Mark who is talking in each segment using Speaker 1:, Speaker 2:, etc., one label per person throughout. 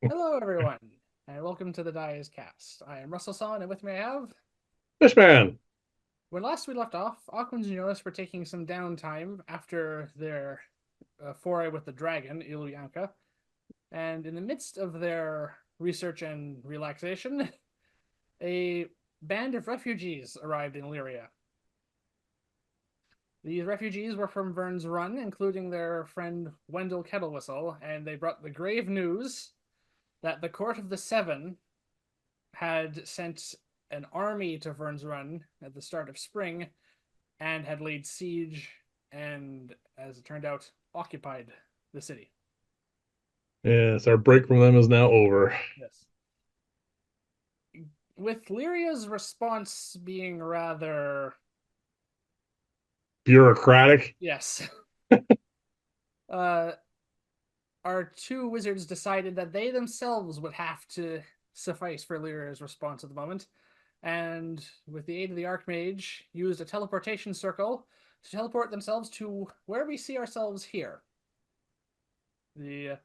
Speaker 1: Hello, everyone, and welcome to the Dice Cast. I am S.A.N, and with me I have.
Speaker 2: Fishman.
Speaker 1: When last we left off, Aquans Jonas were taking some downtime after their foray with the dragon, Ilyanka, and in the midst of their research and relaxation, a band of refugees arrived in Lyria. These refugees were from Vyrn's Run, including their friend Wendell Kettlewhistle, and they brought the grave news that the Court of the Seven had sent an army to Vyrn's Run at the start of spring and had laid siege and, as it turned out, occupied the city.
Speaker 2: Yes, our break from them is now over.
Speaker 1: Yes. With Lyria's response being rather.
Speaker 2: Bureaucratic.
Speaker 1: Yes. uh, our two wizards decided that they themselves would have to suffice for Lyria's response at the moment, and with the aid of the Archmage, used a teleportation circle to teleport themselves to where we see ourselves here. The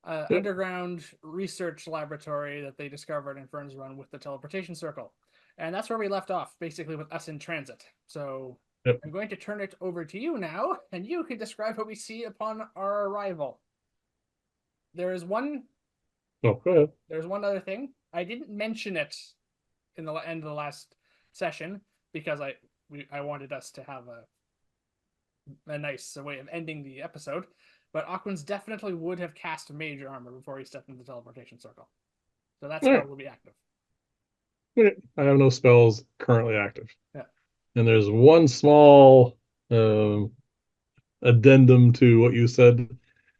Speaker 2: Yep.
Speaker 1: underground research laboratory that they discovered in Vyrn's Run with the teleportation circle. And that's where we left off, basically with us in transit. So
Speaker 2: Yep.
Speaker 1: I'm going to turn it over to you now, and you can describe what we see upon our arrival. There is one.
Speaker 2: Oh, go ahead.
Speaker 1: There's one other thing. I didn't mention it in the end of the last session because I wanted us to have a nice way of ending the episode. But Aquans definitely would have cast mage armor before he stepped into the teleportation circle. So that
Speaker 2: All
Speaker 1: spell
Speaker 2: right.
Speaker 1: will be active.
Speaker 2: I have no spells currently active.
Speaker 1: Yeah.
Speaker 2: And there's one small um, addendum to what you said.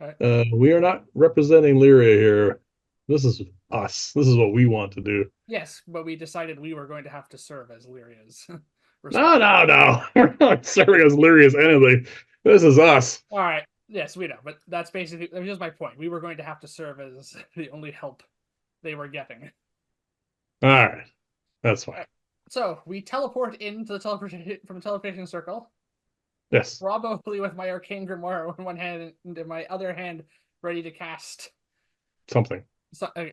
Speaker 1: All right.
Speaker 2: We are not representing Lyria here. This is us. This is what we want to do.
Speaker 1: Yes, but we decided we were going to have to serve as Lyria's
Speaker 2: No,
Speaker 1: response.
Speaker 2: no, no. We're not serving as Lyria as anything. This is us.
Speaker 1: All right. Yes, we know, but that's basically that was just my point. We were going to have to serve as the only help they were getting.
Speaker 2: All right. That's
Speaker 1: All
Speaker 2: fine.
Speaker 1: right. So we teleport into the teleportation from the teleportation circle,
Speaker 2: Yes.
Speaker 1: probably with my arcane grimoire in one hand and in my other hand ready to cast
Speaker 2: Something.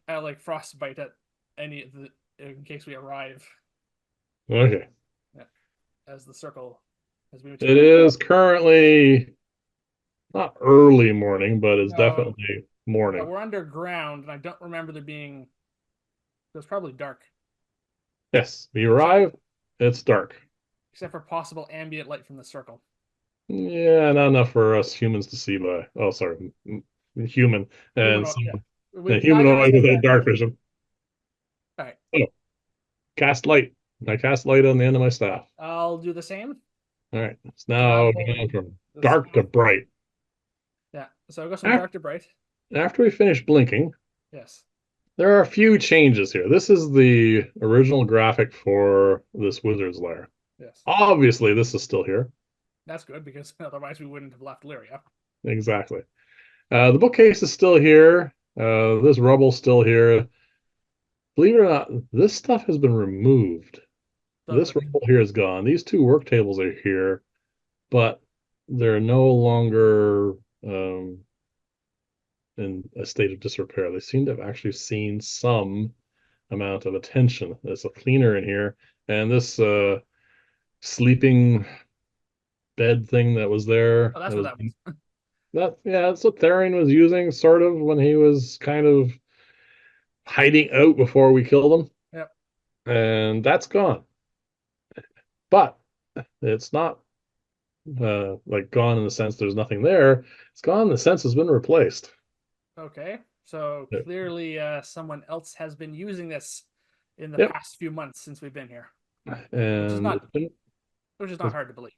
Speaker 1: like frostbite at any of the in case we arrive.
Speaker 2: Okay.
Speaker 1: Yeah, as the circle as we
Speaker 2: It
Speaker 1: materialize.
Speaker 2: is currently not early morning, but it's
Speaker 1: No,
Speaker 2: definitely
Speaker 1: but
Speaker 2: morning.
Speaker 1: we're underground, and I don't remember there being. It was probably dark,
Speaker 2: Yes, we
Speaker 1: except
Speaker 2: arrive. It's dark.
Speaker 1: except for possible ambient light from the circle.
Speaker 2: Yeah, not enough for us humans to see by. Oh, sorry, human and
Speaker 1: Humanoid,
Speaker 2: some
Speaker 1: yeah.
Speaker 2: a
Speaker 1: Neither of us
Speaker 2: humanoid
Speaker 1: has
Speaker 2: without
Speaker 1: that
Speaker 2: dark
Speaker 1: yet.
Speaker 2: vision.
Speaker 1: All right,
Speaker 2: Oh, cast light. I cast light on the end of my staff.
Speaker 1: I'll do the same.
Speaker 2: All right, it's now
Speaker 1: Travel
Speaker 2: gone from
Speaker 1: the
Speaker 2: dark to
Speaker 1: staff.
Speaker 2: bright.
Speaker 1: Yeah, so I'll go from
Speaker 2: After,
Speaker 1: dark to bright.
Speaker 2: after we finish blinking,
Speaker 1: Yes.
Speaker 2: there are a few changes here. This is the original graphic for this wizard's lair.
Speaker 1: Yes.
Speaker 2: Obviously, this is still here.
Speaker 1: That's good because otherwise we wouldn't have left Lyria.
Speaker 2: Exactly. The bookcase is still here. This rubble's still here. Believe it or not, this stuff has been removed. This
Speaker 1: The
Speaker 2: rubble here is gone. These two work tables are here, but they're no longer in a state of disrepair. They seem to have actually seen some amount of attention. There's a cleaner in here, and this sleeping bed thing that was there
Speaker 1: oh, that's
Speaker 2: that
Speaker 1: what
Speaker 2: was
Speaker 1: that was.
Speaker 2: that yeah, that's what Therian was using sort of when he was kind of hiding out before we killed him,
Speaker 1: Yep.
Speaker 2: and that's gone. But it's not like gone in the sense there's nothing there. It's gone in the sense it's been replaced.
Speaker 1: Okay. So
Speaker 2: Yep.
Speaker 1: clearly, someone else has been using this in the
Speaker 2: Yep.
Speaker 1: past few months since we've been here, which is
Speaker 2: And
Speaker 1: not which is not hard to believe.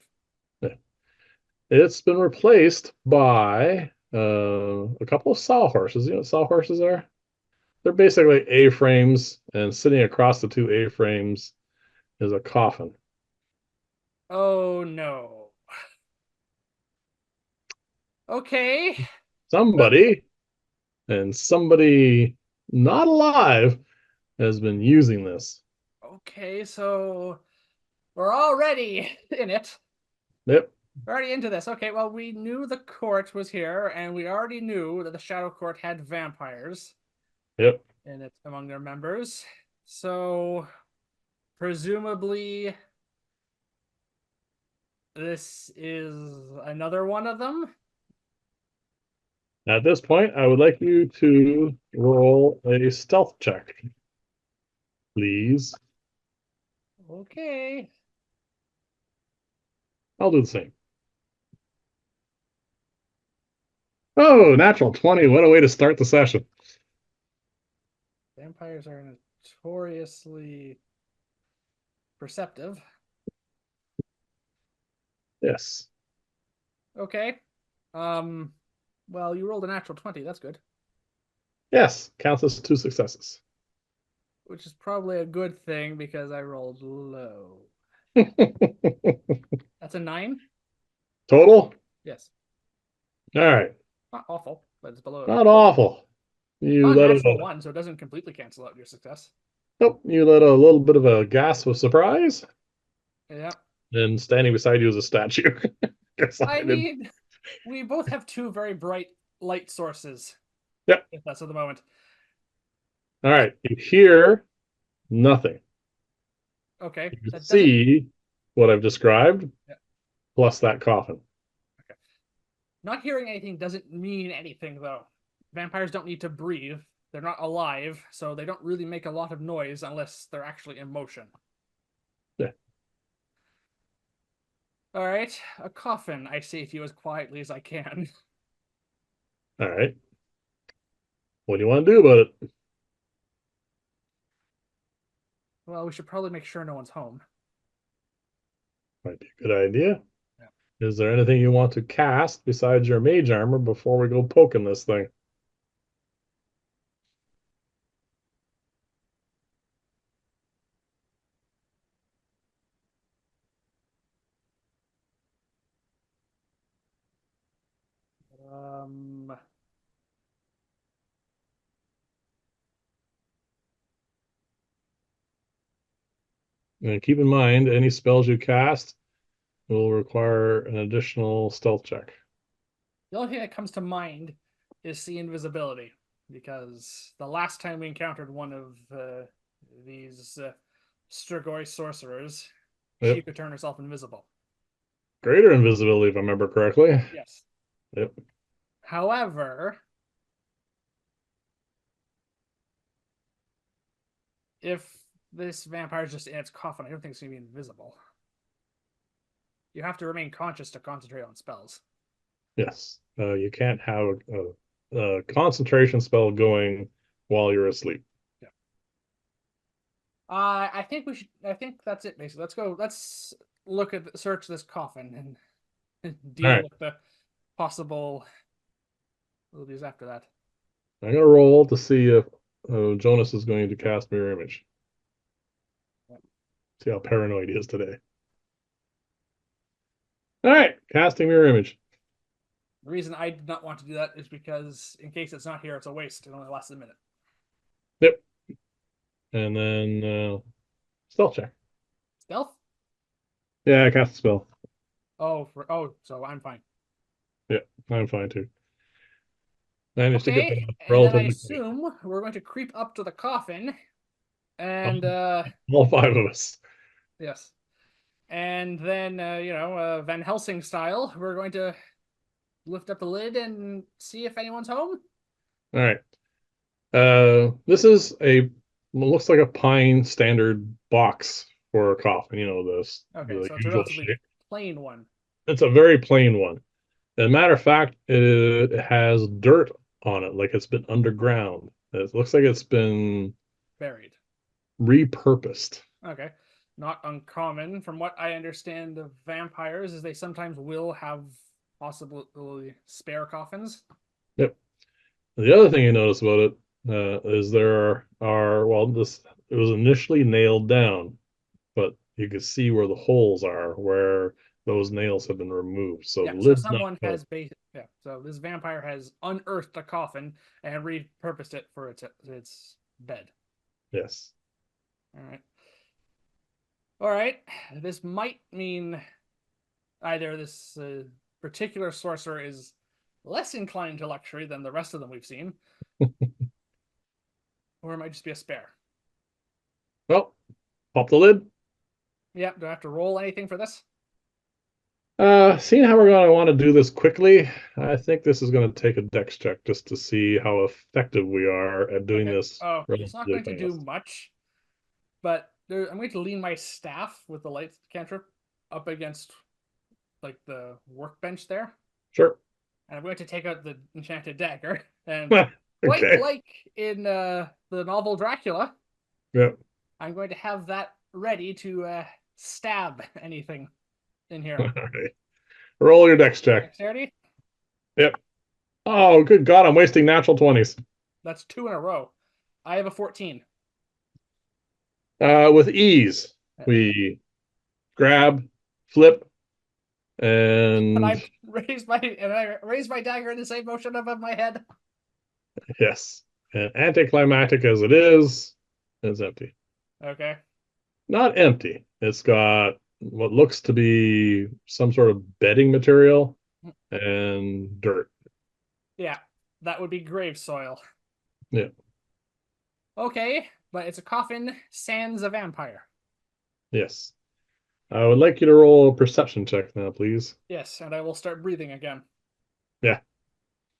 Speaker 2: it's been replaced by a couple of sawhorses. You know what sawhorses are? They're basically A-frames, and sitting across the two A-frames is a coffin.
Speaker 1: Oh no. Okay. Well,
Speaker 2: Somebody, and somebody not alive, has been using this.
Speaker 1: okay. So we're already in it.
Speaker 2: Yep.
Speaker 1: We're already into this. Okay. Well, we knew the court was here, and we already knew that the Shadow Court had vampires.
Speaker 2: Yep.
Speaker 1: in it among their members. So presumably this is another one of them.
Speaker 2: At this point, I would like you to roll a stealth check, please.
Speaker 1: Okay.
Speaker 2: I'll do the same. Oh, natural 20. What a way to start the session.
Speaker 1: Vampires are notoriously perceptive.
Speaker 2: Yes.
Speaker 1: Okay. Um, well, you rolled a natural 20. That's good.
Speaker 2: Yes. Counts as two successes.
Speaker 1: Which is probably a good thing because I rolled low. That's a 9?
Speaker 2: Total?
Speaker 1: Yes.
Speaker 2: All right.
Speaker 1: Not awful, but it's below.
Speaker 2: Not awful. You
Speaker 1: Not a
Speaker 2: let
Speaker 1: natural
Speaker 2: a
Speaker 1: 1, so it doesn't completely cancel out your success.
Speaker 2: nope, you let a little bit of a gasp of surprise,
Speaker 1: Yeah.
Speaker 2: and standing beside you is a statue. Guess I
Speaker 1: I
Speaker 2: did.
Speaker 1: mean, we both have two very bright light sources
Speaker 2: Yep.
Speaker 1: with us at the moment.
Speaker 2: All right. You hear nothing.
Speaker 1: Okay.
Speaker 2: You
Speaker 1: That doesn't.
Speaker 2: see what I've described,
Speaker 1: Yeah.
Speaker 2: plus that coffin.
Speaker 1: Okay. Not hearing anything doesn't mean anything, though. Vampires don't need to breathe. They're not alive, so they don't really make a lot of noise unless they're actually in motion.
Speaker 2: Yeah.
Speaker 1: All right, a coffin. I say to you as quietly as I can.
Speaker 2: All right. What do you want to do about it?
Speaker 1: Well, we should probably make sure no one's home.
Speaker 2: Might be a good idea.
Speaker 1: Yeah.
Speaker 2: Is there anything you want to cast besides your mage armor before we go poking this thing?
Speaker 1: Um,
Speaker 2: And keep in mind, any spells you cast will require an additional stealth check.
Speaker 1: the only thing that comes to mind is see invisibility, because the last time we encountered one of these Strigoi sorcerers, she
Speaker 2: Yep.
Speaker 1: could turn herself invisible.
Speaker 2: Greater invisibility, if I remember correctly.
Speaker 1: Yes.
Speaker 2: Yep.
Speaker 1: However, if this vampire is just in its coffin, I don't think it's going to be invisible. You have to remain conscious to concentrate on spells.
Speaker 2: Yes. You can't have a concentration spell going while you're asleep.
Speaker 1: Yeah. I think we should. I think that's it. Basically, let's go. Let's look at search this coffin and
Speaker 2: All
Speaker 1: deal
Speaker 2: right.
Speaker 1: with the possible abilities after that.
Speaker 2: I'm gonna roll to see if Jonas is going to cast mirror image. See how paranoid he is today. All right, casting mirror image.
Speaker 1: The reason I did not want to do that is because in case it's not here, it's a waste. It only lasts a minute.
Speaker 2: Yep. And then stealth check.
Speaker 1: Stealth?
Speaker 2: Yeah, I cast the spell.
Speaker 1: So I'm fine.
Speaker 2: Yeah, I'm fine too. Managed to get
Speaker 1: Okay,
Speaker 2: that
Speaker 1: and then I
Speaker 2: relatively quick.
Speaker 1: assume we're going to creep up to the coffin
Speaker 2: All,
Speaker 1: and
Speaker 2: all five of us.
Speaker 1: yes. And then Van Helsing style, we're going to lift up the lid and see if anyone's home.
Speaker 2: All right. This is a looks like a pine standard box for a coffin. You know, this
Speaker 1: Okay,
Speaker 2: the
Speaker 1: so it's a
Speaker 2: usual
Speaker 1: relatively
Speaker 2: shape.
Speaker 1: plain one.
Speaker 2: It's a very plain one. As a matter of fact, it has dirt on it, like it's been underground. It looks like it's been
Speaker 1: Buried.
Speaker 2: repurposed.
Speaker 1: Okay. Not uncommon. From what I understand of vampires, is they sometimes will have possibly spare coffins.
Speaker 2: Yep. The other thing you notice about it is there are well, this it was initially nailed down, but you can see where the holes are, where those nails have been removed. So
Speaker 1: Yeah,
Speaker 2: the
Speaker 1: so
Speaker 2: lid's not
Speaker 1: someone
Speaker 2: covered.
Speaker 1: has yeah, so this vampire has unearthed a coffin and repurposed it for its bed.
Speaker 2: Yes.
Speaker 1: All right. All right. This might mean either this particular sorcerer is less inclined to luxury than the rest of them we've seen, or it might just be a spare.
Speaker 2: Well, pop the lid.
Speaker 1: Yeah, do I have to roll anything for this?
Speaker 2: Seeing how we're going to want to do this quickly, I think this is going to take a dex check just to see how effective we are at doing
Speaker 1: Okay.
Speaker 2: this
Speaker 1: Oh, it's not
Speaker 2: relatively
Speaker 1: going to do
Speaker 2: fast.
Speaker 1: much, but I'm going to lean my staff with the light cantrip up against like the workbench there,
Speaker 2: Sure.
Speaker 1: and I'm going to take out the enchanted dagger. And quite
Speaker 2: Okay.
Speaker 1: like in the novel Dracula,
Speaker 2: Yeah.
Speaker 1: I'm going to have that ready to stab anything in
Speaker 2: All
Speaker 1: here.
Speaker 2: right. Roll your dex check.
Speaker 1: Dexterity?
Speaker 2: Yep. Oh, good God, I'm wasting natural 20s.
Speaker 1: That's two in a row. I have a 14.
Speaker 2: With ease, we grab, flip,
Speaker 1: And
Speaker 2: and
Speaker 1: I raise my dagger in the same motion above my head.
Speaker 2: yes. And anticlimactic as it is, it's empty.
Speaker 1: Okay.
Speaker 2: Not empty. It's got what looks to be some sort of bedding material and dirt.
Speaker 1: Yeah, that would be grave soil.
Speaker 2: Yeah.
Speaker 1: Okay, but it's a coffin sans a vampire.
Speaker 2: Yes. I would like you to roll a perception check now, please.
Speaker 1: Yes, and I will start breathing again.
Speaker 2: Yeah,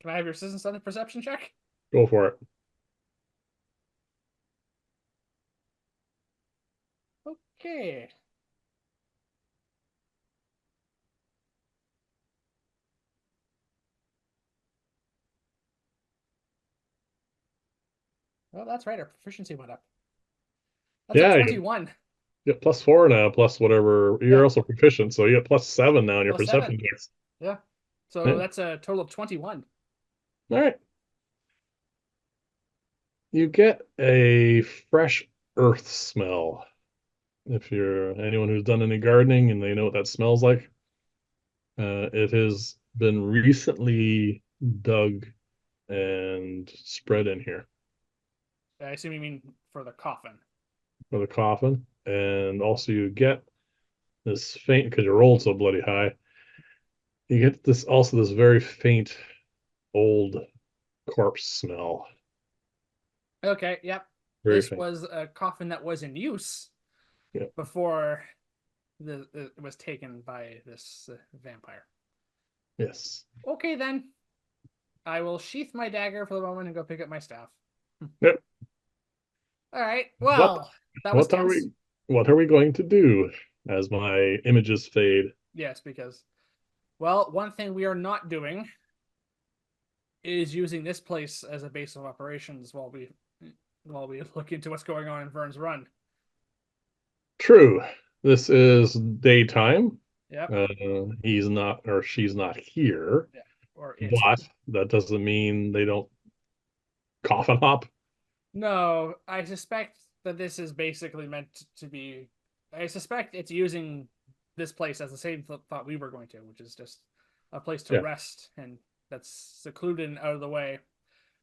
Speaker 1: Can I have your assistance on the perception check?
Speaker 2: go for it.
Speaker 1: Okay. Well, that's right. Our proficiency went up. That's a
Speaker 2: Yeah, you
Speaker 1: 21.
Speaker 2: get +4 now, plus whatever. You're
Speaker 1: Yeah,
Speaker 2: also proficient, so you get +7 now in your
Speaker 1: plus 7.
Speaker 2: perception checks.
Speaker 1: Yeah. So
Speaker 2: Yeah.
Speaker 1: that's a total of 21.
Speaker 2: All right. You get a fresh earth smell. If you're anyone who's done any gardening and they know what that smells like, it has been recently dug and spread in here
Speaker 1: I assume you mean for the coffin.
Speaker 2: for the coffin. And also you get this faint, because you rolled so bloody high, you get this very faint old corpse smell.
Speaker 1: Okay, yep.
Speaker 2: Very
Speaker 1: This
Speaker 2: faint.
Speaker 1: was a coffin that was in use
Speaker 2: Yeah.
Speaker 1: before it was taken by this vampire.
Speaker 2: Yes.
Speaker 1: Okay, then. I will sheath my dagger for the moment and go pick up my staff.
Speaker 2: Yep.
Speaker 1: All right.
Speaker 2: What
Speaker 1: Well, that was
Speaker 2: what are
Speaker 1: tense.
Speaker 2: we going to do as my images fade?
Speaker 1: Yes, because, well, one thing we are not doing is using this place as a base of operations while we look into what's going on in Vyrn's Run.
Speaker 2: True. This is daytime.
Speaker 1: Yep.
Speaker 2: He's not or she's not here,
Speaker 1: Yeah. Or it.
Speaker 2: but that doesn't mean they don't coffin hop.
Speaker 1: No, I suspect that this is basically meant to be. I suspect it's using this place as the same thought we were going to, which is just a place to
Speaker 2: Yeah.
Speaker 1: rest and that's secluded and out of the way.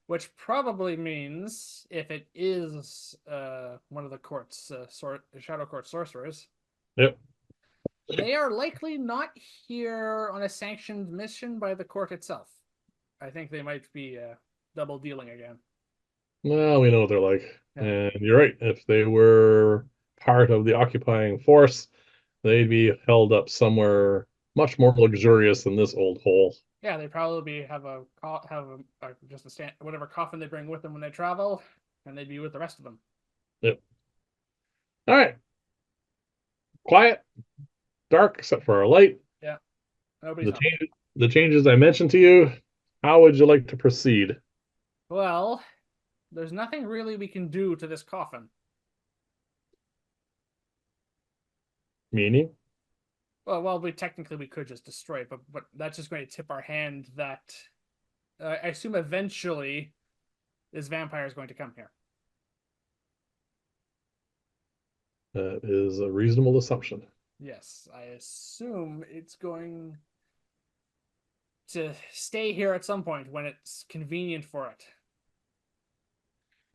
Speaker 1: Which probably means if it is one of the court's shadow court sorcerers,
Speaker 2: Yep.
Speaker 1: they are likely not here on a sanctioned mission by the court itself. I think they might be double dealing again.
Speaker 2: Well, we know what they're like.
Speaker 1: Yeah,
Speaker 2: And you're right. If they were part of the occupying force, they'd be held up somewhere much more luxurious than this old hole.
Speaker 1: yeah, they probably have just a whatever coffin they bring with them when they travel, and they'd be with the rest of them.
Speaker 2: Yep. All right. Quiet, dark, except for our light.
Speaker 1: Yeah, nobody's
Speaker 2: The
Speaker 1: home.
Speaker 2: changes, the changes I mentioned to you. How would you like to proceed?
Speaker 1: Well, there's nothing really we can do to this coffin.
Speaker 2: Meaning?
Speaker 1: Well, we could just destroy it, but that's just going to tip our hand that I assume eventually this vampire is going to come here.
Speaker 2: That is a reasonable assumption.
Speaker 1: Yes, I assume it's going to stay here at some point when it's convenient for it.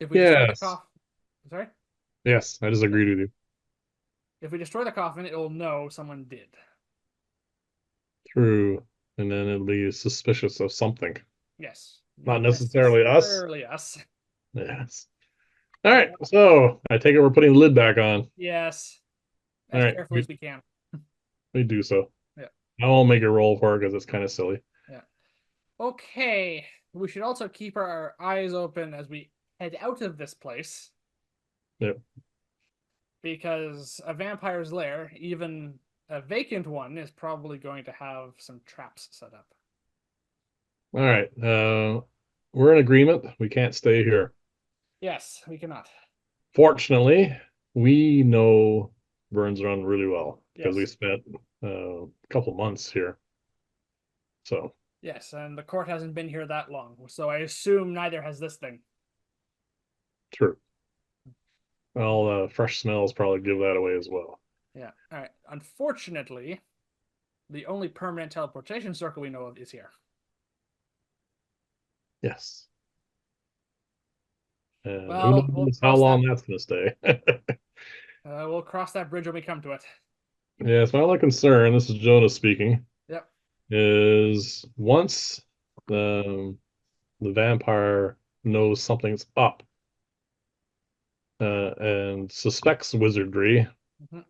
Speaker 1: If we destroy the
Speaker 2: Yes.
Speaker 1: coffin, sorry,
Speaker 2: Yes, I just
Speaker 1: yeah.
Speaker 2: agreed with you.
Speaker 1: If we destroy the coffin, it will know someone did.
Speaker 2: True. And then it'll be suspicious of something.
Speaker 1: Yes,
Speaker 2: Not
Speaker 1: not
Speaker 2: necessarily us.
Speaker 1: necessarily us.
Speaker 2: Yes. All right,
Speaker 1: Yep.
Speaker 2: so I take it we're putting the lid back on.
Speaker 1: Yes,
Speaker 2: All
Speaker 1: as
Speaker 2: right,
Speaker 1: carefully as we can.
Speaker 2: we do so.
Speaker 1: Yeah,
Speaker 2: I won't make a roll for it because it's kind of silly.
Speaker 1: yeah. Okay, we should also keep our eyes open as we head out of this place
Speaker 2: Yep.
Speaker 1: because a vampire's lair, even a vacant one, is probably going to have some traps set up.
Speaker 2: All right. We're in agreement. We can't stay here.
Speaker 1: Yes, we cannot.
Speaker 2: Fortunately, we know Vyrn's Run really well because we
Speaker 1: Yes,
Speaker 2: spent a couple months here. So
Speaker 1: yes, and the court hasn't been here that long, so I assume neither has this thing.
Speaker 2: true. Well, fresh smells probably give that away as well.
Speaker 1: Yeah. All right. Unfortunately, the only permanent teleportation circle we know of is here.
Speaker 2: Yes. And who
Speaker 1: Well, we'll
Speaker 2: knows how
Speaker 1: cross that.
Speaker 2: long that's going to stay.
Speaker 1: We'll cross that bridge when we come to it.
Speaker 2: Yes, my only concern, this is Jonas speaking,
Speaker 1: Yep.
Speaker 2: is once the vampire knows something's up and suspects wizardry,
Speaker 1: Mhm.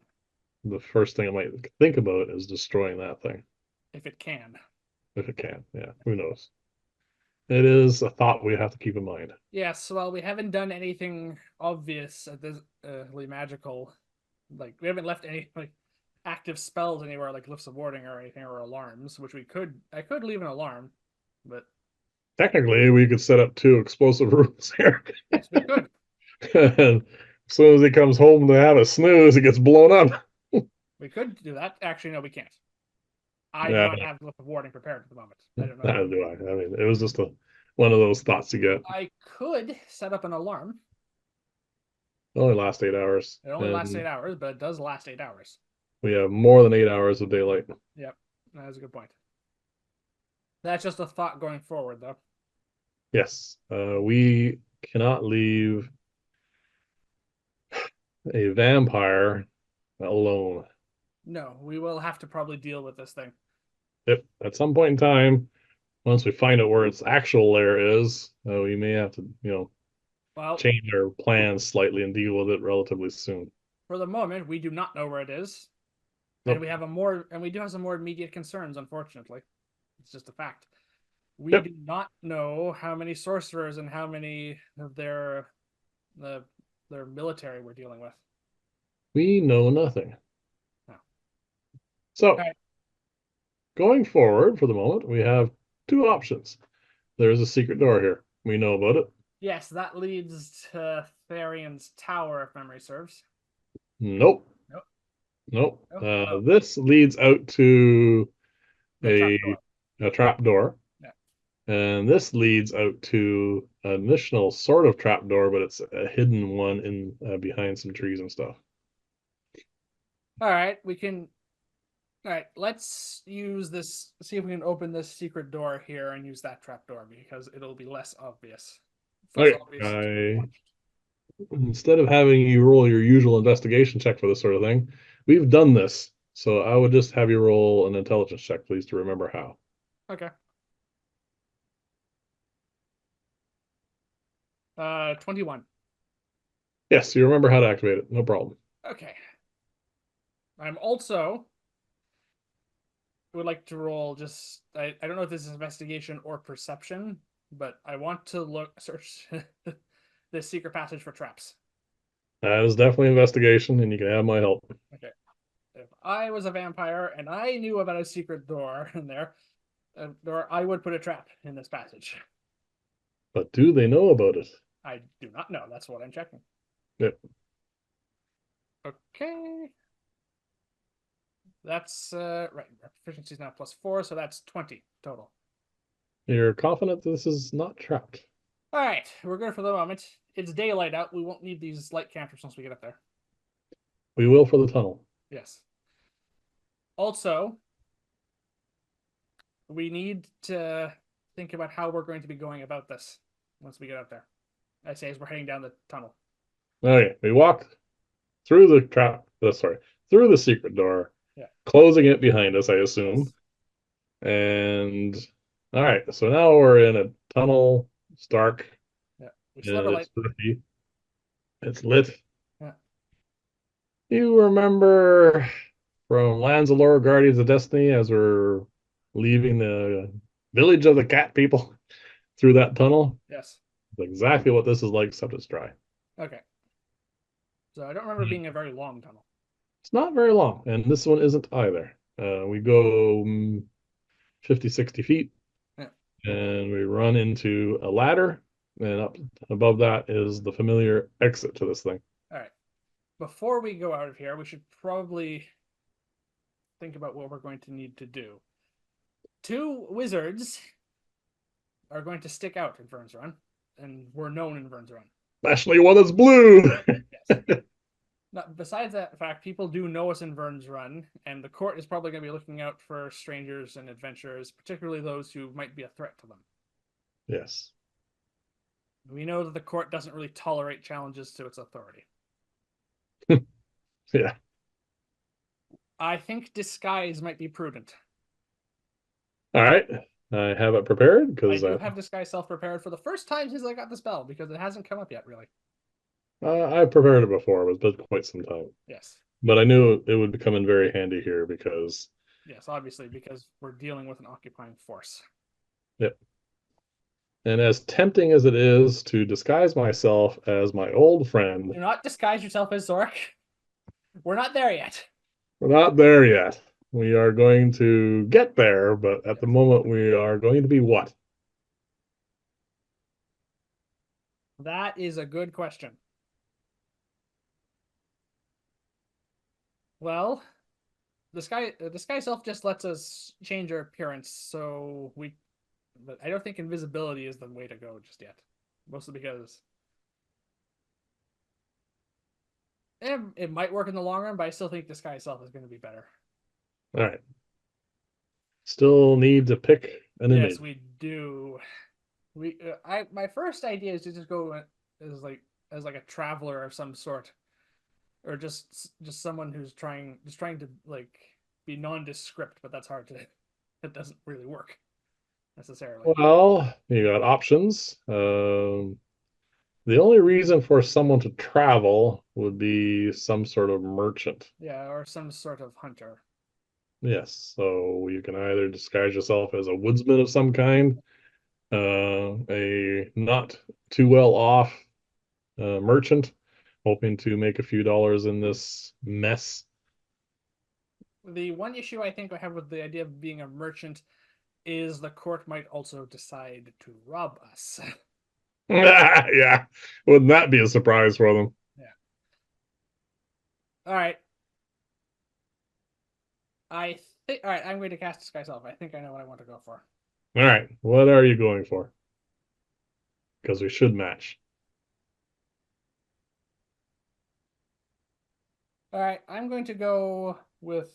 Speaker 2: the first thing I might think about is destroying that thing
Speaker 1: If it can.
Speaker 2: if it can. Yeah, who knows? It is a thought we have to keep in mind.
Speaker 1: Yes. Well, we haven't done anything obvious at this magical. Like we haven't left any like active spells anywhere, like lifts of warding or anything, or alarms. Which we could. I could leave an alarm, but
Speaker 2: Technically, we could set up two explosive rooms here.
Speaker 1: yes, we could.
Speaker 2: And as soon as he comes home to have a snooze, it gets blown up.
Speaker 1: We could do that. Actually, no, we can't. I do
Speaker 2: Yeah,
Speaker 1: not have lift of warding prepared at the moment. I don't know if
Speaker 2: neither
Speaker 1: you
Speaker 2: do
Speaker 1: do.
Speaker 2: I. I mean, it was just one of those thoughts you get.
Speaker 1: I could set up an alarm.
Speaker 2: It only lasts 8 hours,
Speaker 1: It only lasts
Speaker 2: and
Speaker 1: 8 hours, but it does last 8 hours.
Speaker 2: we have more than 8 hours of daylight.
Speaker 1: Yep, that is a good point. That's just a thought going forward, though.
Speaker 2: Yes, we cannot leave a vampire alone.
Speaker 1: No, we will have to probably deal with this thing.
Speaker 2: If at some point in time, once we find out where its actual lair is, we may have to,
Speaker 1: Well,
Speaker 2: change our plans slightly and deal with it relatively soon.
Speaker 1: for the moment, we do not know where it is, and
Speaker 2: Nope.
Speaker 1: we do have some more immediate concerns. Unfortunately, it's just a fact. We
Speaker 2: Yep.
Speaker 1: do not know how many sorcerers and how many of the their military we're dealing with.
Speaker 2: We know nothing.
Speaker 1: No. All
Speaker 2: So
Speaker 1: right.
Speaker 2: going forward, for the moment, we have two options. There's a secret door here. We know about it.
Speaker 1: Yes, that leads to Tharian's tower, if memory serves.
Speaker 2: Nope.
Speaker 1: Nope.
Speaker 2: Nope.
Speaker 1: Nope. Oh,
Speaker 2: This leads out to
Speaker 1: the trap
Speaker 2: a
Speaker 1: door.
Speaker 2: a trap door,
Speaker 1: Yeah.
Speaker 2: and this leads out to an additional sort of trap door, but it's a hidden one in behind some trees and stuff.
Speaker 1: All right, we can. All right, let's use this. See if we can open this secret door here and use that trap door because it'll be less obvious. Less
Speaker 2: Okay,
Speaker 1: obvious to be watched.
Speaker 2: instead of having you roll your usual investigation check for this sort of thing, we've done this. So I would just have you roll an intelligence check, please, to remember how.
Speaker 1: Okay. 21.
Speaker 2: Yes, you remember how to activate it. No problem.
Speaker 1: Okay. I'm also would like to roll just. I don't know if this is investigation or perception, but I want to search this secret passage for traps.
Speaker 2: That is definitely investigation, and you can have my help.
Speaker 1: Okay. If I was a vampire and I knew about a secret door in there, door, I would put a trap in this passage.
Speaker 2: But do they know about it?
Speaker 1: I do not know. That's what I'm checking.
Speaker 2: Yep.
Speaker 1: Okay. That's right. Our proficiency is now +4, so that's 20 total.
Speaker 2: You're confident this is not trapped.
Speaker 1: All right, we're good for the moment. It's daylight out. We won't need these light counters once we get up there.
Speaker 2: We will for the tunnel.
Speaker 1: Yes. Also, we need to think about how we're going to be going about this once we get up there. I say as we're heading down the tunnel.
Speaker 2: Okay, we walk through the trap. Sorry, through the secret door,
Speaker 1: Yeah.
Speaker 2: closing it behind us, I assume.
Speaker 1: Yes.
Speaker 2: And all right, so now we're in a tunnel. It's dark
Speaker 1: Yeah. We still have
Speaker 2: and
Speaker 1: our light.
Speaker 2: it's earthy. It's lit.
Speaker 1: Yeah.
Speaker 2: You remember from Lands of Lore Guardians of Destiny as we're leaving the village of the cat people through that tunnel?
Speaker 1: Yes.
Speaker 2: It's exactly what this is like, except it's dry.
Speaker 1: Okay. So I don't remember being a very long tunnel.
Speaker 2: It's not very long, and this one isn't either. We go 50, 60 feet,
Speaker 1: Yeah.
Speaker 2: and we run into a ladder, and up above that is the familiar exit to this thing.
Speaker 1: All right. Before we go out of here, we should probably think about what we're going to need to do. Two wizards are going to stick out in Vyrn's Run, and we're known in Vyrn's Run.
Speaker 2: Especially one that's blue.
Speaker 1: Yes. Not, besides that fact, people do know us in Vyrn's Run, and the court is probably going to be looking out for strangers and adventurers, particularly those who might be a threat to them.
Speaker 2: Yes.
Speaker 1: We know that the court doesn't really tolerate challenges to its authority.
Speaker 2: Yeah.
Speaker 1: I think disguise might be prudent.
Speaker 2: All right. I have it prepared
Speaker 1: I
Speaker 2: because
Speaker 1: do have disguise self prepared for the first time since I got the spell because it hasn't come up yet, really.
Speaker 2: I prepared it before. It's been quite some time,
Speaker 1: Yes.
Speaker 2: but I knew it would come in very handy here because,
Speaker 1: Yes, obviously, because we're dealing with an occupying force.
Speaker 2: yep. And as tempting as it is to disguise myself as my old friend,
Speaker 1: Do not disguise yourself as Zork. We're not there yet.
Speaker 2: we're not there yet. We are going to get there, but at the
Speaker 1: Yes.
Speaker 2: moment we are going to be what?
Speaker 1: That is a good question. Well, the sky self just lets us change our appearance, so we. But I don't think invisibility is the way to go just yet. Mostly because it might work in the long run, but I still think disguise self is going to be better.
Speaker 2: All right. Still need to pick an
Speaker 1: Yes,
Speaker 2: image.
Speaker 1: we do. I my first idea is to just go as like a traveler of some sort, or just someone who's trying to like be nondescript, but that's hard to. It doesn't really work necessarily.
Speaker 2: Well, you got options. The only reason for someone to travel would be some sort of merchant.
Speaker 1: Yeah, or some sort of hunter.
Speaker 2: Yes, so you can either disguise yourself as a woodsman of some kind, a not too well off merchant, hoping to make a few dollars in this mess.
Speaker 1: The one issue I think I have with the idea of being a merchant is the court might also decide to rob us.
Speaker 2: Yeah, wouldn't that be a surprise for them?
Speaker 1: Yeah. All right. I think. All right. I'm going to cast disguise self. I think I know what I want to go for.
Speaker 2: All right, what are you going for? Because we should match.
Speaker 1: All right. I'm going to go with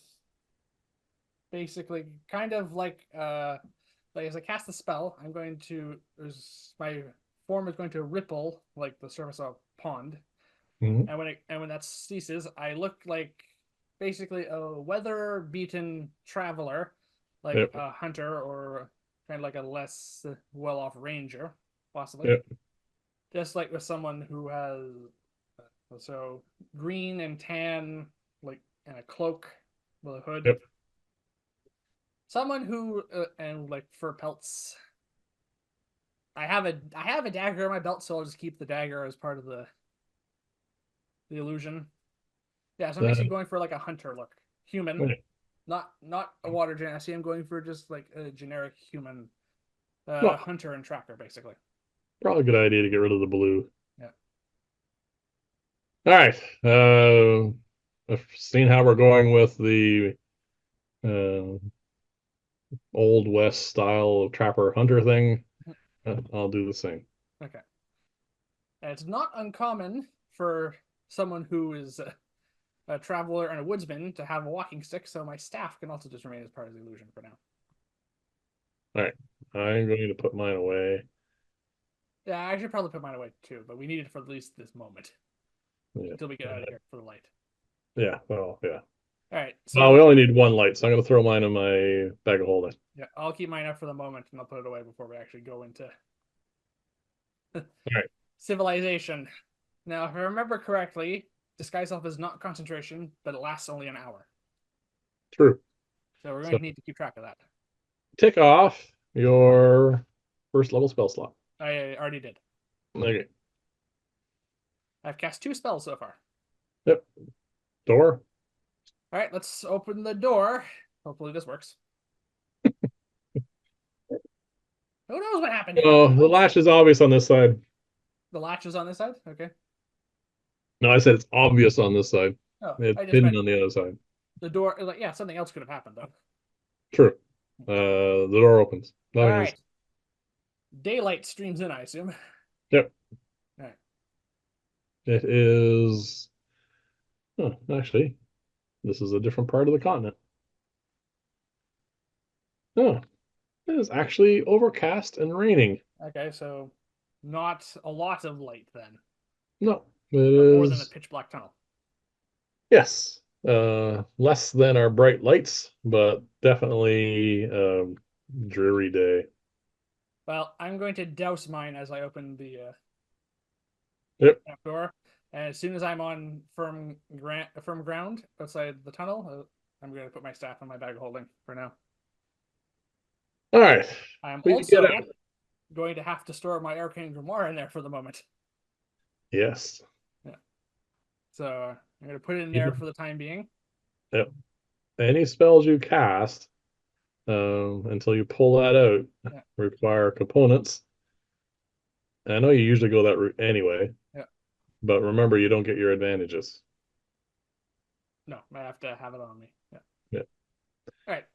Speaker 1: basically kind of like as I cast the spell, I'm going to my form is going to ripple like the surface of a pond,
Speaker 2: Mhm.
Speaker 1: and when that ceases, I look like basically a weather beaten traveler, like
Speaker 2: Yep,
Speaker 1: a hunter or kind of like a less well off ranger, possibly.
Speaker 2: yep,
Speaker 1: Just like with someone who has so green and tan, like and a cloak with a hood.
Speaker 2: yep.
Speaker 1: Someone who and like fur pelts. I have a dagger in my belt, so I'll just keep the dagger as part of the illusion. Yeah, so I'm basically
Speaker 2: That,
Speaker 1: going for like a hunter look, human,
Speaker 2: right.
Speaker 1: not a water genasi. I'm going for just like a generic human
Speaker 2: Well,
Speaker 1: hunter and tracker, basically.
Speaker 2: probably a good idea to get rid of the blue.
Speaker 1: Yeah.
Speaker 2: All right. I've seen how we're going with the uh, old west style trapper hunter thing. I'll do the same.
Speaker 1: Okay. And it's not uncommon for someone who is a traveler and a woodsman to have a walking stick, so my staff can also just remain as part of the illusion for now.
Speaker 2: All right. I'm going to put mine away.
Speaker 1: Yeah, I should probably put mine away too, but we need it for at least this moment
Speaker 2: Yeah.
Speaker 1: until we get out of here for the light.
Speaker 2: Yeah. Well, yeah.
Speaker 1: All right,
Speaker 2: Well, we
Speaker 1: so
Speaker 2: only need one light, so I'm going to throw mine in my bag of holding.
Speaker 1: yeah, I'll keep mine up for the moment and I'll put it away before we actually go into
Speaker 2: All right.
Speaker 1: civilization. Now, if I remember correctly, disguise self is not concentration, but it lasts only an hour.
Speaker 2: True.
Speaker 1: So we're going
Speaker 2: So
Speaker 1: to need to keep track of that.
Speaker 2: tick off your first level spell slot.
Speaker 1: I already did.
Speaker 2: Okay.
Speaker 1: I've cast 2 spells so far.
Speaker 2: Yep. Door.
Speaker 1: All right, let's open the door. Hopefully this works. Who knows what happened here?
Speaker 2: Oh, the latch is obvious on this side.
Speaker 1: The latch is on this side? Okay.
Speaker 2: No, I said it's obvious on this side.
Speaker 1: Oh,
Speaker 2: It's
Speaker 1: I just
Speaker 2: hidden
Speaker 1: meant
Speaker 2: on the other side.
Speaker 1: the door. Like, yeah, something else could have happened, though.
Speaker 2: True. The door opens.
Speaker 1: All
Speaker 2: Nothing is.
Speaker 1: right. Daylight streams in, I assume.
Speaker 2: Yep.
Speaker 1: All right.
Speaker 2: It is. Oh, actually, this is a different part of the continent. Oh, it is actually overcast and raining.
Speaker 1: Okay, so not a lot of light then,
Speaker 2: No, it
Speaker 1: but more than a
Speaker 2: is.
Speaker 1: pitch black tunnel.
Speaker 2: Yes. Less than our bright lights, but definitely dreary day.
Speaker 1: Well, I'm going to douse mine as I open the
Speaker 2: Yep.
Speaker 1: trap door. And as soon as I'm on firm ground outside the tunnel, I'm going to put my staff in my bag of holding for now.
Speaker 2: All right.
Speaker 1: I am
Speaker 2: We get
Speaker 1: also
Speaker 2: it.
Speaker 1: going to have to store my arcane grimoire in there for the moment.
Speaker 2: Yes.
Speaker 1: Yeah. So I'm going to put it in there
Speaker 2: Even-
Speaker 1: for the time being.
Speaker 2: Yep. Any spells you cast until you pull that out
Speaker 1: Yeah.
Speaker 2: require components. And I know you usually go that route anyway,
Speaker 1: Yeah.
Speaker 2: but remember you don't get your advantages.
Speaker 1: No, I have to have it on me. Yeah.
Speaker 2: Yeah.
Speaker 1: All right.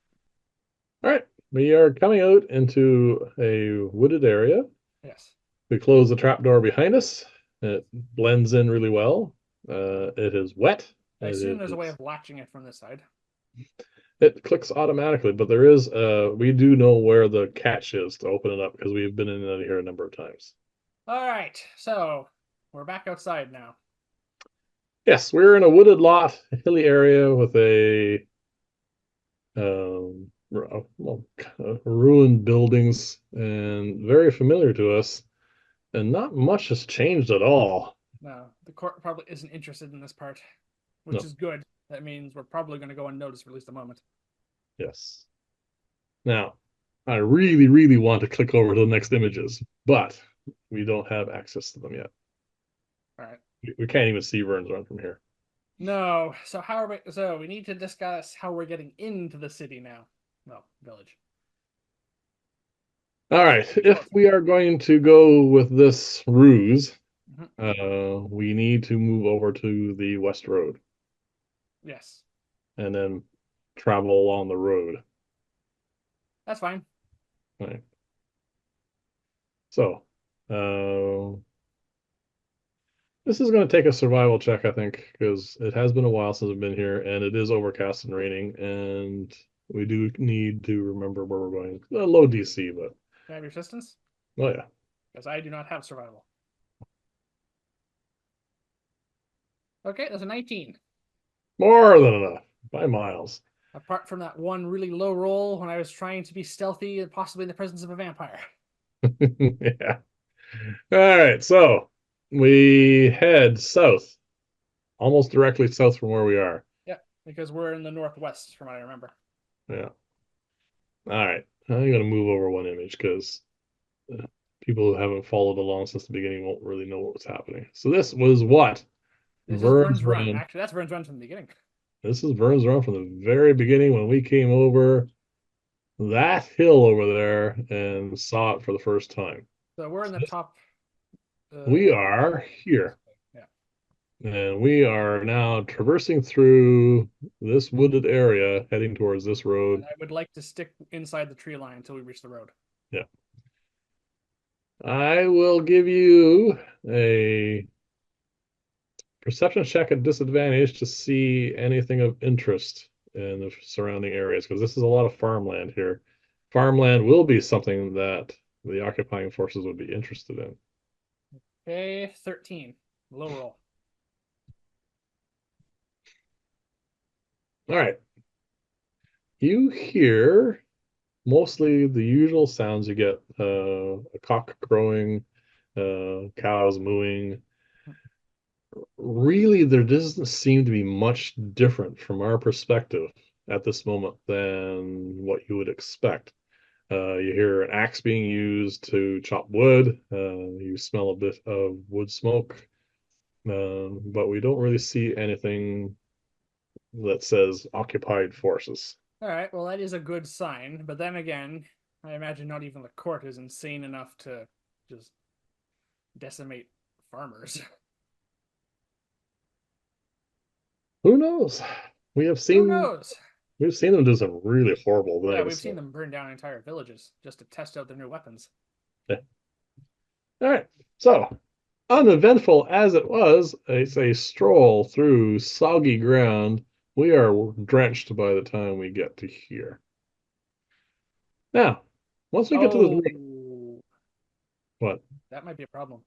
Speaker 2: All right. We are coming out into a wooded area.
Speaker 1: Yes.
Speaker 2: We close the trap door behind us. It blends in really well. It is wet.
Speaker 1: I assume there's a way
Speaker 2: Is
Speaker 1: of latching it from this side.
Speaker 2: it clicks automatically, but there is we do know where the catch is to open it up because we've been in and out of here a number of times.
Speaker 1: All right. So we're back outside now.
Speaker 2: Yes, we're in a wooded lot, a hilly area with a well, ruined buildings and very familiar to us. And not much has changed at all.
Speaker 1: No, the court probably isn't interested in this part, which
Speaker 2: No,
Speaker 1: is good. That means we're probably going to go unnoticed for at least a moment.
Speaker 2: yes. Now, I really, really want to click over to the next images, but we don't have access to them yet.
Speaker 1: All right.
Speaker 2: We can't even see Vyrn's run from here.
Speaker 1: No. So how are we? So we need to discuss how we're getting into the city now. Well, village.
Speaker 2: All right, if we are going to go with this ruse,
Speaker 1: Mhm.
Speaker 2: we need to move over to the west road
Speaker 1: Yes,
Speaker 2: and then travel along the road.
Speaker 1: that's fine.
Speaker 2: Right. So, uh, this is going to take a survival check, I think, because it has been a while since I've been here, and it is overcast and raining, and we do need to remember where we're going. A low DC, but
Speaker 1: Can I have your assistance?
Speaker 2: oh yeah,
Speaker 1: Because I do not have survival. Okay, that's a 19.
Speaker 2: more than enough by miles.
Speaker 1: Apart from that one really low roll when I was trying to be stealthy and possibly in the presence of a vampire.
Speaker 2: Yeah. All right, so we head south, almost directly south from where we are.
Speaker 1: Yeah, because we're in the northwest, from what I remember.
Speaker 2: Yeah. All right, I'm gonna move over one image because people who haven't followed along since the beginning won't really know what was happening. So this was what?
Speaker 1: This is
Speaker 2: Vern's
Speaker 1: Vern's run.
Speaker 2: run.
Speaker 1: Actually, that's Vern's run from the beginning.
Speaker 2: This is Vern's run from the very beginning when we came over that hill over there and saw it for the first time.
Speaker 1: So we're in
Speaker 2: So
Speaker 1: the top.
Speaker 2: we
Speaker 1: Uh,
Speaker 2: are here,
Speaker 1: yeah,
Speaker 2: and we are now traversing through this wooded area, heading towards this
Speaker 1: and
Speaker 2: road.
Speaker 1: I would like to stick inside the tree line until we reach the road.
Speaker 2: Yeah. I will give you a perception check at disadvantage to see anything of interest in the surrounding areas, because this is a lot of farmland here. Farmland will be something that the occupying forces would be interested in.
Speaker 1: Okay, 13. Low roll.
Speaker 2: All right. You hear mostly the usual sounds you get, a cock crowing, cows mooing. really, there doesn't seem to be much different from our perspective at this moment than what you would expect. You hear an axe being used to chop wood. You smell a bit of wood smoke, but we don't really see anything that says occupied forces.
Speaker 1: All right, well, that is a good sign. But then again, I imagine not even the court is insane enough to just decimate farmers.
Speaker 2: Who knows? We have
Speaker 1: Who
Speaker 2: seen
Speaker 1: knows?
Speaker 2: we've seen them do some really horrible
Speaker 1: Yeah,
Speaker 2: things.
Speaker 1: we've seen
Speaker 2: So,
Speaker 1: them burn down entire villages just to test out their new weapons.
Speaker 2: yeah. All right. So, uneventful as it was, it's a stroll through soggy ground. We are drenched by the time we get to here. Now, once we get to this road,
Speaker 1: Oh,
Speaker 2: what?
Speaker 1: that might be a problem.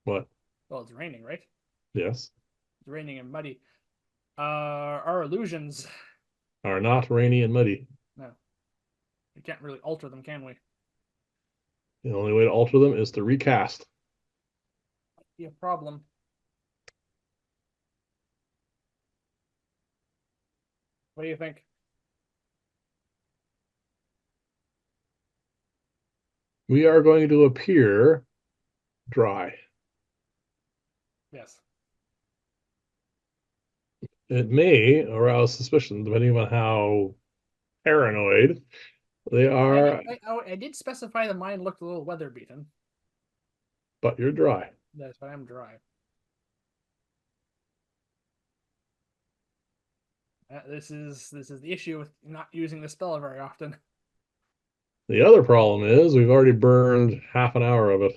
Speaker 2: What?
Speaker 1: Well, it's raining, right?
Speaker 2: Yes,
Speaker 1: It's raining and muddy. Our illusions.
Speaker 2: are not rainy and muddy.
Speaker 1: No, we can't really alter them, can we?
Speaker 2: The only way to alter them is to recast.
Speaker 1: Be a problem. What do you think?
Speaker 2: We are going to appear dry.
Speaker 1: Yes.
Speaker 2: It may arouse suspicion depending on how paranoid they
Speaker 1: I did.
Speaker 2: are,
Speaker 1: I did specify the mine looked a little weather beaten.
Speaker 2: but you're dry.
Speaker 1: Yes, but I'm dry. This is the issue with not using the spell very often.
Speaker 2: The other problem is we've already burned half an hour of it.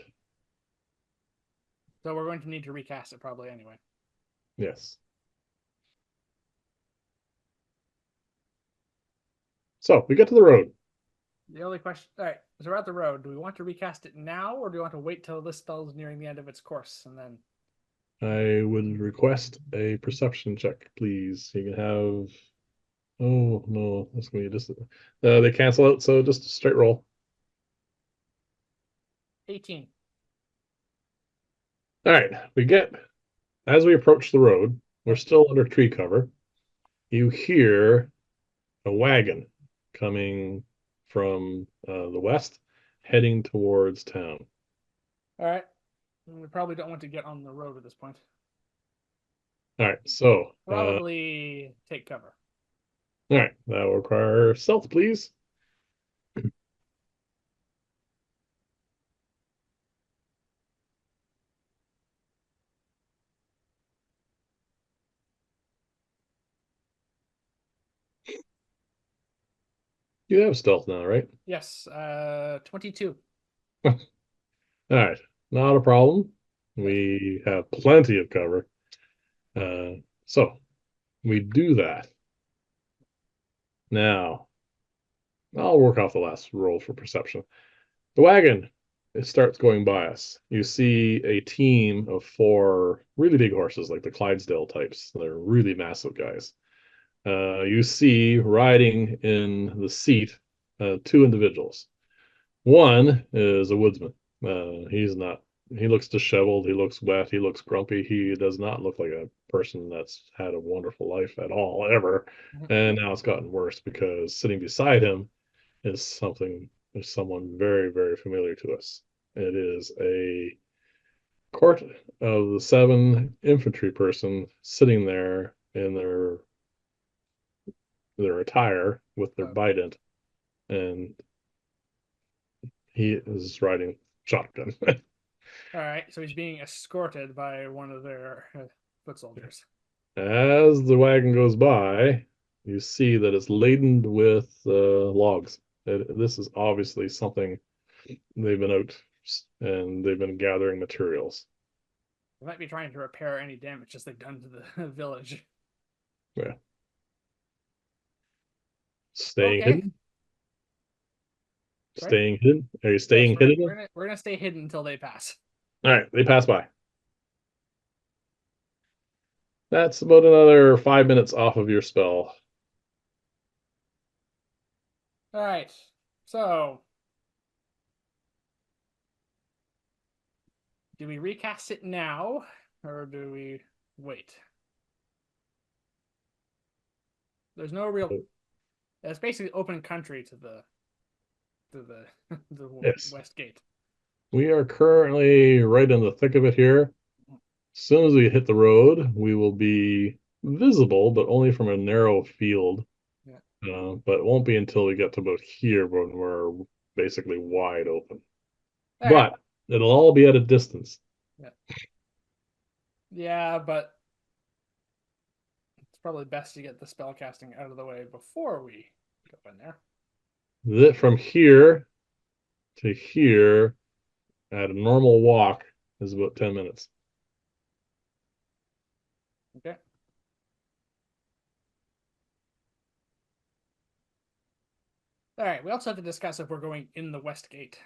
Speaker 1: So we're going to need to recast it probably anyway.
Speaker 2: Yes. So we get to the road.
Speaker 1: The only question, all right, so we're at the road. Do we want to recast it now, or do we want to wait till this spell's nearing the end of its course and then?
Speaker 2: I would request a perception check, please. You can have. Oh no, that's gonna be just. They cancel out, so just a straight roll.
Speaker 1: 18.
Speaker 2: All right, we get as we approach the road. We're
Speaker 1: Yep.
Speaker 2: still under tree cover. You hear a wagon coming from the west, heading towards town.
Speaker 1: All right. We probably don't want to get on the road at this point.
Speaker 2: All right, so
Speaker 1: Probably take cover.
Speaker 2: all right, that will require stealth, please. You have stealth now, right?
Speaker 1: Yes. 22.
Speaker 2: All right, not a problem.
Speaker 1: Good.
Speaker 2: We have plenty of cover. So we do that. Now, I'll work off the last roll for perception. The wagon, it starts going by us. You see a team of four really big horses, like the Clydesdale types. They're really massive guys. You see riding in the seat two individuals. One is a woodsman. He's not, he looks disheveled, he looks wet, he looks grumpy. He does not look like a person that's had a wonderful life at all, ever.
Speaker 1: Mhm.
Speaker 2: And now it's gotten worse because sitting beside him is someone very, very familiar to us. It is a court of the seven infantry person sitting there in their attire with their
Speaker 1: So,
Speaker 2: bident, and he is riding shotgun.
Speaker 1: all right. So he's being escorted by one of their foot soldiers.
Speaker 2: As the wagon goes by, you see that it's laden with logs. This is obviously something they've been out and they've been gathering materials.
Speaker 1: They might be trying to repair any damages they've done to the village.
Speaker 2: Yeah. Staying
Speaker 1: Okay.
Speaker 2: hidden?
Speaker 1: Sorry.
Speaker 2: Staying hidden? Are you
Speaker 1: Yes,
Speaker 2: staying hidden?
Speaker 1: we're gonna stay hidden until they pass.
Speaker 2: All right, they pass by. That's about another 5 minutes off of your spell.
Speaker 1: All right. So do we recast it now, or do we? Wait. There's no real. It's basically open country to the the
Speaker 2: Yes.
Speaker 1: west gate.
Speaker 2: We are currently right in the thick of it here. As soon as we hit the road, we will be visible, but only from a narrow field.
Speaker 1: Yeah.
Speaker 2: But it won't be until we get to about here when we're basically wide open.
Speaker 1: All right.
Speaker 2: But it'll all be at a distance.
Speaker 1: Yeah. Yeah, but it's probably best to get the spell casting out of the way before we go in there.
Speaker 2: That from here to here at a normal walk is about 10 minutes.
Speaker 1: Okay. All right. We also have to discuss if we're going in the west gate.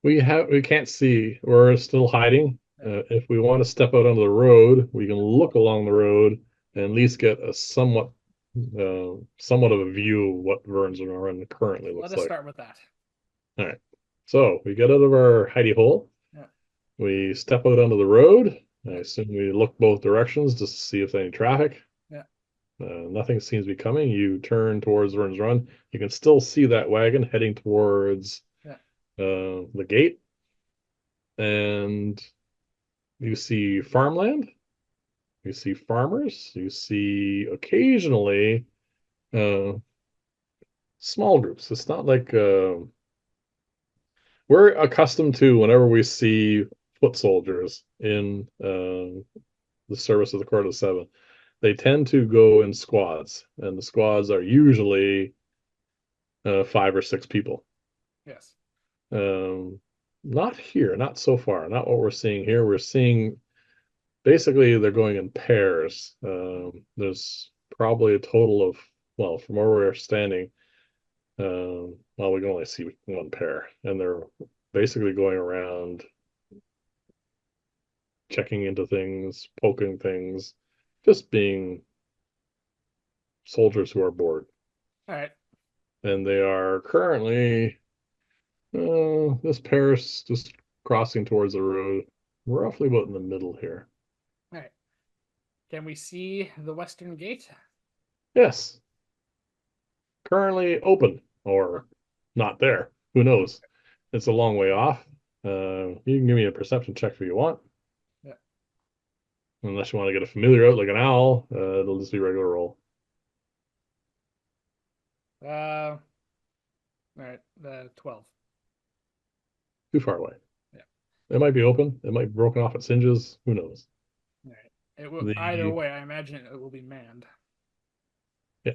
Speaker 2: We can't see. We're still hiding.
Speaker 1: Yeah.
Speaker 2: If we want to step out onto the road, we can look along the road and at least get a somewhat of a view of what Vyrn's run currently
Speaker 1: Let
Speaker 2: looks
Speaker 1: us
Speaker 2: like.
Speaker 1: start with that.
Speaker 2: All right. So we get out of our hidey hole.
Speaker 1: Yeah.
Speaker 2: We step out onto the road. I
Speaker 1: Yeah.
Speaker 2: assume we look both directions just to see if there's any traffic.
Speaker 1: Yeah.
Speaker 2: Nothing seems to be coming. You turn towards Vyrn's Run. You can still see that wagon heading towards
Speaker 1: Yeah.
Speaker 2: the gate, and you see farmland. You see farmers. You see occasionally uh, small groups. It's not like we're accustomed to whenever we see foot soldiers in the service of the Court of the Seven. They tend to go in squads, and the squads are usually 5 or 6 people.
Speaker 1: Yes.
Speaker 2: Um, Not here, not so far, not what we're seeing here. We're seeing basically they're going in pairs. There's probably a total of, well, from where we're standing, well, we can only see one pair, and they're basically going around checking into things, poking things, just being soldiers who are bored.
Speaker 1: All right.
Speaker 2: And they are currently, this pair's just crossing towards the road, roughly about in the middle here.
Speaker 1: All right. Can we see the western gate?
Speaker 2: Yes, currently open or not there. Who knows? It's a long way off. You can give me a perception check if you want.
Speaker 1: Yeah.
Speaker 2: Unless you want to get a familiar out like an owl, it'll just be regular roll.
Speaker 1: All right. The 12.
Speaker 2: Too far away.
Speaker 1: Yeah.
Speaker 2: It might be open. It might be broken off its hinges. Who knows?
Speaker 1: All right. It will either
Speaker 2: The
Speaker 1: way. I imagine it will be manned.
Speaker 2: Yeah,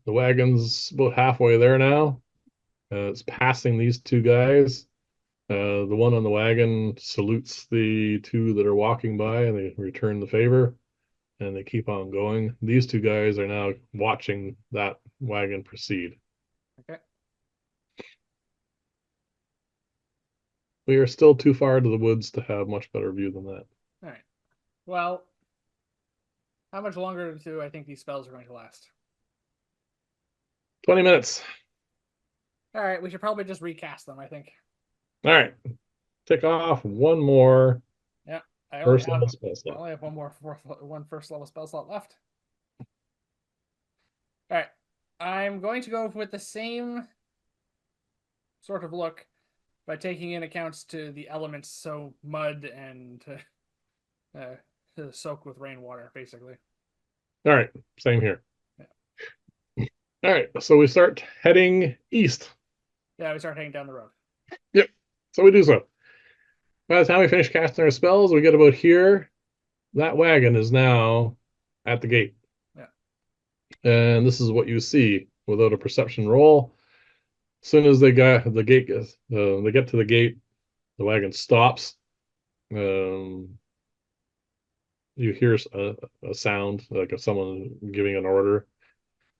Speaker 2: the wagon's about halfway there now. It's passing these two guys. The one on the wagon salutes the two that are walking by, and they return the favor, and they keep on going. These two guys are now watching that wagon proceed.
Speaker 1: Okay.
Speaker 2: We are still too far into the woods to have much better view than that.
Speaker 1: All right. Well, how much longer do I think these spells are going to last?
Speaker 2: 20 minutes.
Speaker 1: All right. We should probably just recast them, I think.
Speaker 2: All right. Tick off one more
Speaker 1: Yeah.
Speaker 2: first level spell
Speaker 1: I
Speaker 2: slot.
Speaker 1: only have one first level spell slot left. All right. I'm going to go with the same sort of look by taking in accounts to the elements, so mud and to soak with rainwater, basically.
Speaker 2: All right. Same here.
Speaker 1: Yeah.
Speaker 2: All right. So we start heading east.
Speaker 1: Yeah, we start heading down the road.
Speaker 2: Yep. So we do so. By the time we finish casting our spells, we get about here. That wagon is now at the gate.
Speaker 1: Yeah.
Speaker 2: And this is what you see without a perception roll. As soon as they get to the gate, the wagon stops. You hear a sound like of someone giving an order.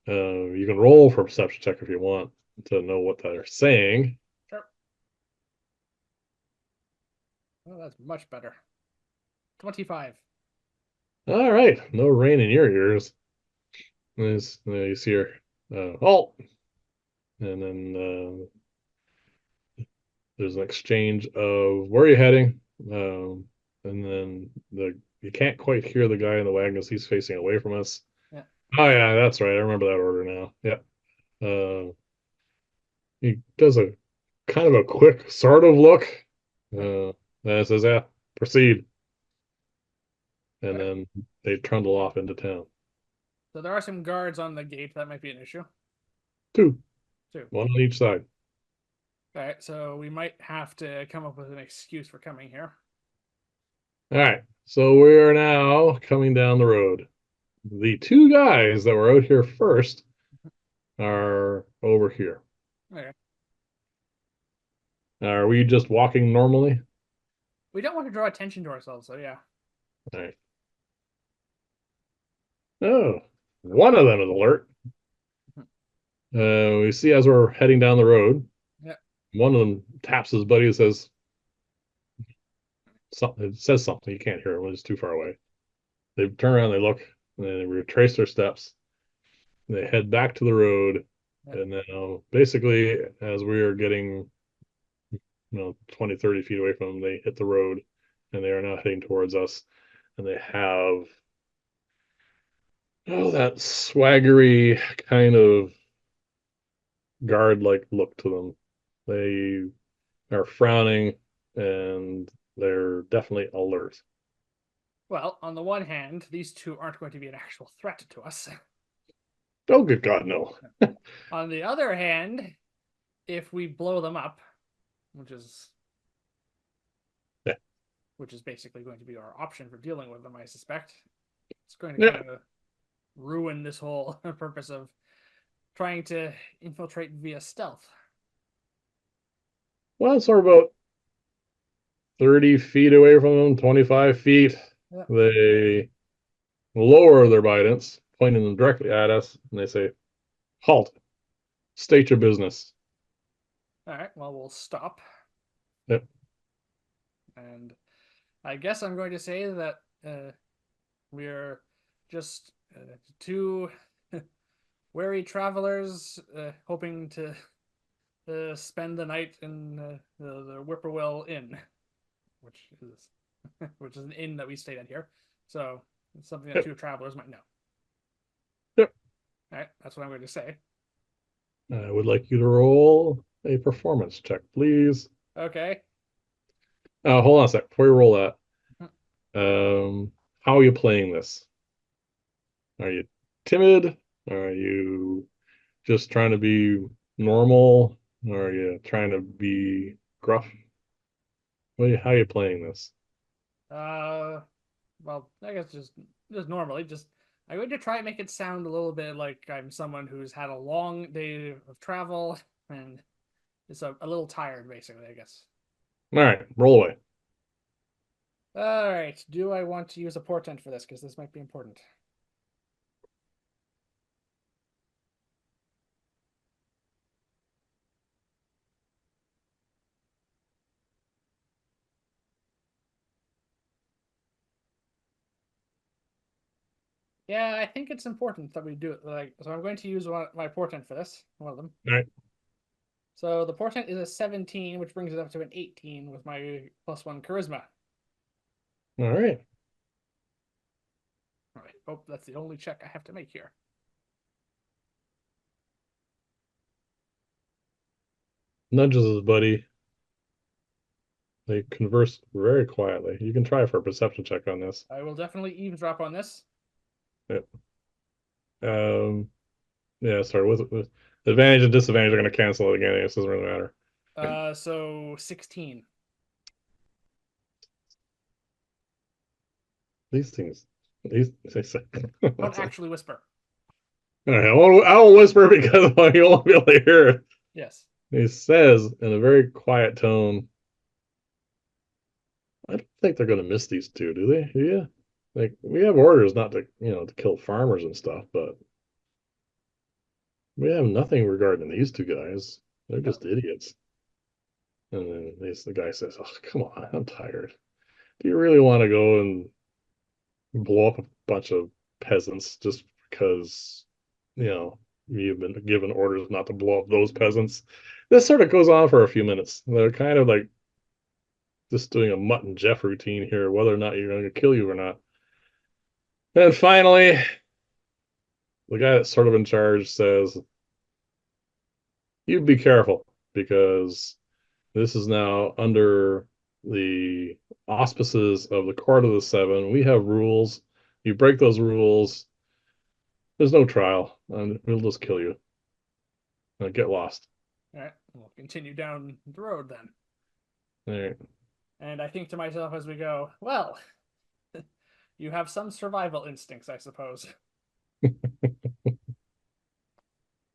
Speaker 2: You can roll for a perception check if you want to know what they're saying.
Speaker 1: Sure. Oh, that's much better. 25.
Speaker 2: All right, no rain in your ears. You see her halt, and then there's an exchange of where are you heading? and then the you can't quite hear the guy in the wagon as he's facing away from us.
Speaker 1: Yeah.
Speaker 2: Oh yeah, that's right. I remember that order now. Yeah. He does a kind of a quick sort of look.
Speaker 1: Yeah.
Speaker 2: And says, "Yeah, proceed."
Speaker 1: All
Speaker 2: And
Speaker 1: right.
Speaker 2: then they trundle off into town.
Speaker 1: So there are some guards on the gate. That might be an issue.
Speaker 2: Two,
Speaker 1: Too.
Speaker 2: one on each side.
Speaker 1: All right. So we might have to come up with an excuse for coming here.
Speaker 2: All right. So we are now coming down the road. The two guys that were out here first are over here.
Speaker 1: Okay.
Speaker 2: Are we just walking normally?
Speaker 1: We don't want to draw attention to ourselves, so yeah.
Speaker 2: All right. Oh, one of them is alert. We see as we're heading down the road,
Speaker 1: Yeah.
Speaker 2: one of them taps his buddy and says something. It says something. You can't hear it when it's too far away. They turn around, they look, and they retrace their steps. They head back to the road,
Speaker 1: Yeah.
Speaker 2: and then basically, as we are getting 20, 30 feet away from them, they hit the road, and they are now heading towards us. And they have that swaggery kind of guard-like look to them. They are frowning, and they're definitely alert.
Speaker 1: Well, on the one hand, these two aren't going to be an actual threat to us.
Speaker 2: Oh, good God, no.
Speaker 1: On the other hand, if we blow them up, which is
Speaker 2: Yeah.
Speaker 1: which is basically going to be our option for dealing with them, I suspect, it's going to
Speaker 2: Yeah.
Speaker 1: kind of ruin this whole purpose of trying to infiltrate via stealth.
Speaker 2: Well, it's sort of about 30 feet away from them, 25 feet.
Speaker 1: Yeah.
Speaker 2: They lower their bidents, pointing them directly at us, and they say, "Halt, state your business."
Speaker 1: All right. Well, we'll stop,
Speaker 2: Yep.
Speaker 1: and I guess I'm going to say that we're just two wary travelers hoping to spend the night in the Whippoorwill Inn, which is which is an inn that we stayed at here. So it's something that
Speaker 2: Yep.
Speaker 1: two travelers might know.
Speaker 2: Yep.
Speaker 1: All right, that's what I'm going to say.
Speaker 2: I would like you to roll a performance check, please.
Speaker 1: Okay.
Speaker 2: Hold on a sec. Before you roll that, how are you playing this? Are you timid? Are you just trying to be normal? Or are you trying to be gruff? How are you playing this?
Speaker 1: Uh, well, I guess just normally, just I'm going to try and make it sound a little bit like I'm someone who's had a long day of travel and is a little tired, basically. I guess.
Speaker 2: All right, roll away.
Speaker 1: All right. Do I want to use a portent for this? Because this might be important. Yeah, I think it's important that we do it. Like, so I'm going to use my portent for this. One of them.
Speaker 2: All right.
Speaker 1: So the portent is a 17, which brings it up to an 18 with my +1 charisma.
Speaker 2: All right.
Speaker 1: All right. Oh, that's the only check I have to make here.
Speaker 2: Nudges his buddy. They converse very quietly. You can try for a perception check on this.
Speaker 1: I will definitely eavesdrop on this.
Speaker 2: Yep. Yeah, sorry. With advantage and disadvantage are going to cancel it again. It doesn't really matter.
Speaker 1: So 16.
Speaker 2: These things, these.
Speaker 1: Don't
Speaker 2: What's that?
Speaker 1: actually whisper.
Speaker 2: All right, I won't whisper because you won't be able to hear it.
Speaker 1: Yes.
Speaker 2: He says in a very quiet tone, "I don't think they're going to miss these two, do they? Do you? Like we have orders not to, to kill farmers and stuff, but we have nothing regarding these two guys. They're
Speaker 1: No.
Speaker 2: just idiots." And then the guy says, "Oh, come on, I'm tired. Do you really want to go and blow up a bunch of peasants just because, you know, you've been given orders not to blow up those peasants?" This sort of goes on for a few minutes. They're kind of like Just doing a Mutt and Jeff routine here, whether or not you're going to kill you or not. And finally, the guy that's sort of in charge says, "You be careful because this is now under the auspices of the Court of the Seven. We have rules. You break those rules, there's no trial, and we'll just kill you. Get lost."
Speaker 1: All right, we'll continue down the road then.
Speaker 2: All right.
Speaker 1: And I think to myself as we go, well, you have some survival instincts, I suppose.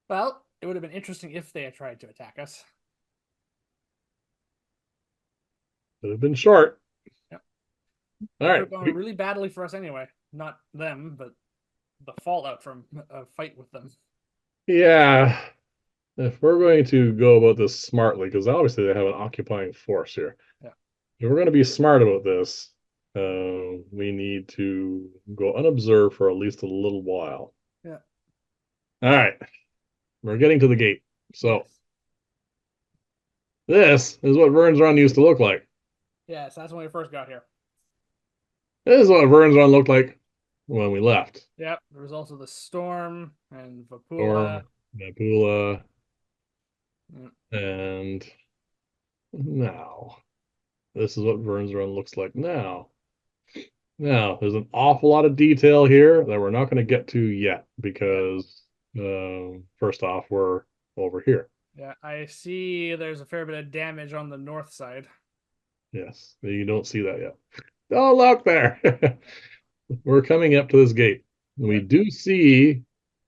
Speaker 1: Well, it would have been interesting if they had tried to attack us.
Speaker 2: Could have been short.
Speaker 1: Yep.
Speaker 2: All
Speaker 1: It could have
Speaker 2: right.
Speaker 1: gone really badly for us anyway. Not them, but the fallout from a fight with them.
Speaker 2: Yeah. If we're going to go about this smartly, because obviously they have an occupying force here.
Speaker 1: Yeah.
Speaker 2: If we're going to be smart about this, we need to go unobserved for at least a little while.
Speaker 1: Yeah.
Speaker 2: All right. We're getting to the gate. So
Speaker 1: Yes.
Speaker 2: this is what Vyrn's Run used to look like.
Speaker 1: Yes, that's when we first got here.
Speaker 2: This is what Vyrn's Run looked like when we left.
Speaker 1: Yep. There was also the storm and Vapula.
Speaker 2: Storm, Nebula,
Speaker 1: Mm.
Speaker 2: and now. This is what Vyrn's Run looks like now. Now, there's an awful lot of detail here that we're not going to get to yet
Speaker 1: Yeah.
Speaker 2: because, first off, we're over here.
Speaker 1: Yeah. I see there's a fair bit of damage on the north side.
Speaker 2: Yes, you don't see that yet. Oh, look there. We're coming up to this gate. We
Speaker 1: Yeah.
Speaker 2: do see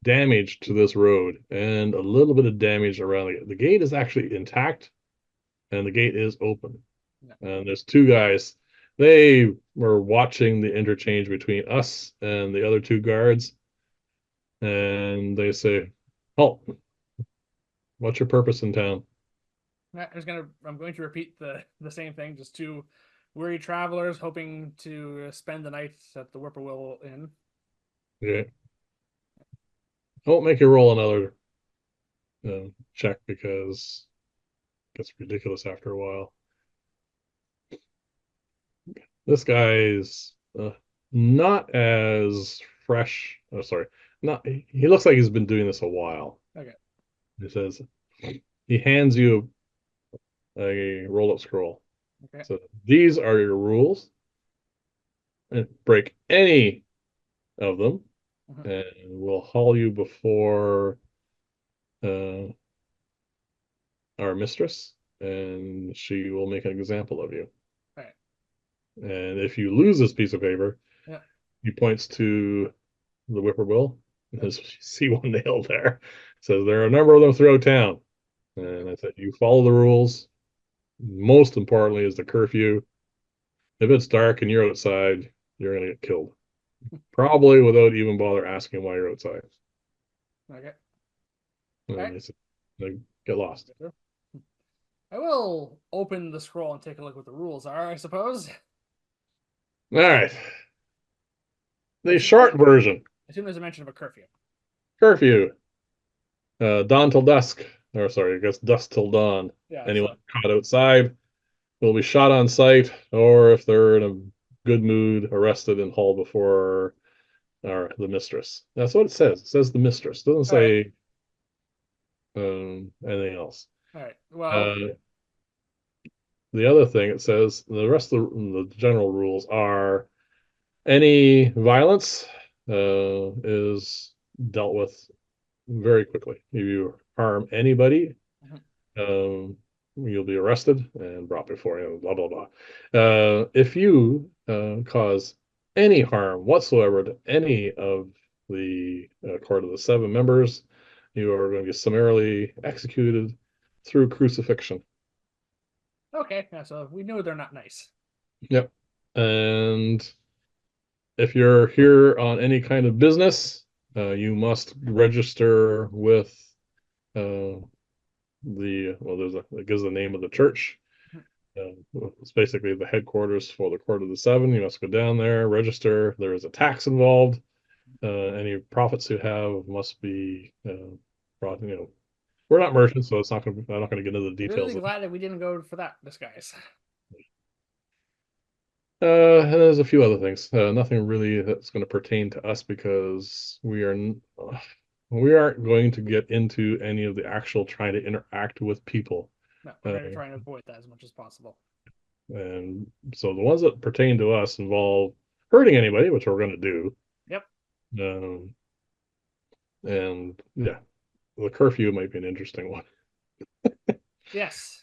Speaker 2: damage to this road and a little bit of damage around the gate. The gate is actually intact and the gate is open.
Speaker 1: Yeah.
Speaker 2: And there's two guys. They were watching the interchange between us and the other two guards. And they say, "Halt, what's your purpose in town?"
Speaker 1: I'm going to repeat the same thing. Just two weary travelers hoping to spend the night at the Whippoorwill Inn.
Speaker 2: Okay. Don't make you roll another check because it gets ridiculous after a while. This guy's not as fresh. Oh, sorry. Not he looks like he's been doing this a while.
Speaker 1: Okay.
Speaker 2: He says he hands you a roll-up scroll.
Speaker 1: Okay.
Speaker 2: So these are your rules. And break any of them,
Speaker 1: Mhm.
Speaker 2: and we'll haul you before uh, our mistress, and she will make an example of you.
Speaker 1: All right.
Speaker 2: And if you lose this piece of paper,
Speaker 1: Yeah.
Speaker 2: he points to the whippoorwill.
Speaker 1: Yeah.
Speaker 2: As you see one nail there. Says there are a number of them throughout town.
Speaker 1: Okay.
Speaker 2: And I said, you follow the rules. Most importantly is the curfew. If it's dark and you're outside, you're gonna get killed. Probably without even bother asking why you're outside.
Speaker 1: Okay. All
Speaker 2: And
Speaker 1: right.
Speaker 2: I said, like, get lost.
Speaker 1: I will open the scroll and take a look what the rules are, I suppose.
Speaker 2: All right.
Speaker 1: I
Speaker 2: The
Speaker 1: assume there's,
Speaker 2: short version.
Speaker 1: I assume there's a mention of a curfew.
Speaker 2: Curfew. Dawn till dusk. Or sorry, I guess dusk till dawn.
Speaker 1: Yeah.
Speaker 2: Anyone
Speaker 1: So.
Speaker 2: caught outside will be shot on sight, or if they're in a good mood, arrested and hauled before the mistress. That's what it says. It says the mistress. It doesn't
Speaker 1: All right.
Speaker 2: say anything else.
Speaker 1: All right. Well.
Speaker 2: Uh, the other thing it says, the rest of the general rules are any violence is dealt with very quickly. If you harm anybody,
Speaker 1: Mhm.
Speaker 2: you'll be arrested and brought before him, blah, blah, blah. If you cause any harm whatsoever to any of the Court of the Seven members, you are going to be summarily executed through crucifixion.
Speaker 1: Okay. Yeah. So we know they're not nice.
Speaker 2: Yep. And if you're here on any kind of business, you must register with uh, it gives the name of the church.
Speaker 1: Mhm.
Speaker 2: It's basically the headquarters for the Court of the Seven. You must go down there, register. There is a tax involved. Any profits you have must be brought. We're not merchants, so it's not going. I'm not going to get into the
Speaker 1: Really
Speaker 2: details of.
Speaker 1: glad that we didn't go for that disguise.
Speaker 2: And there's a few other things. Nothing really that's going to pertain to us because we aren't going to get into any of the actual trying to interact with people.
Speaker 1: No, we're
Speaker 2: Uh,
Speaker 1: going to try and avoid that as much as possible.
Speaker 2: and so the ones that pertain to us involve hurting anybody, which we're going to do.
Speaker 1: Yep.
Speaker 2: Um, and yeah, the curfew might be an interesting one.
Speaker 1: Yes.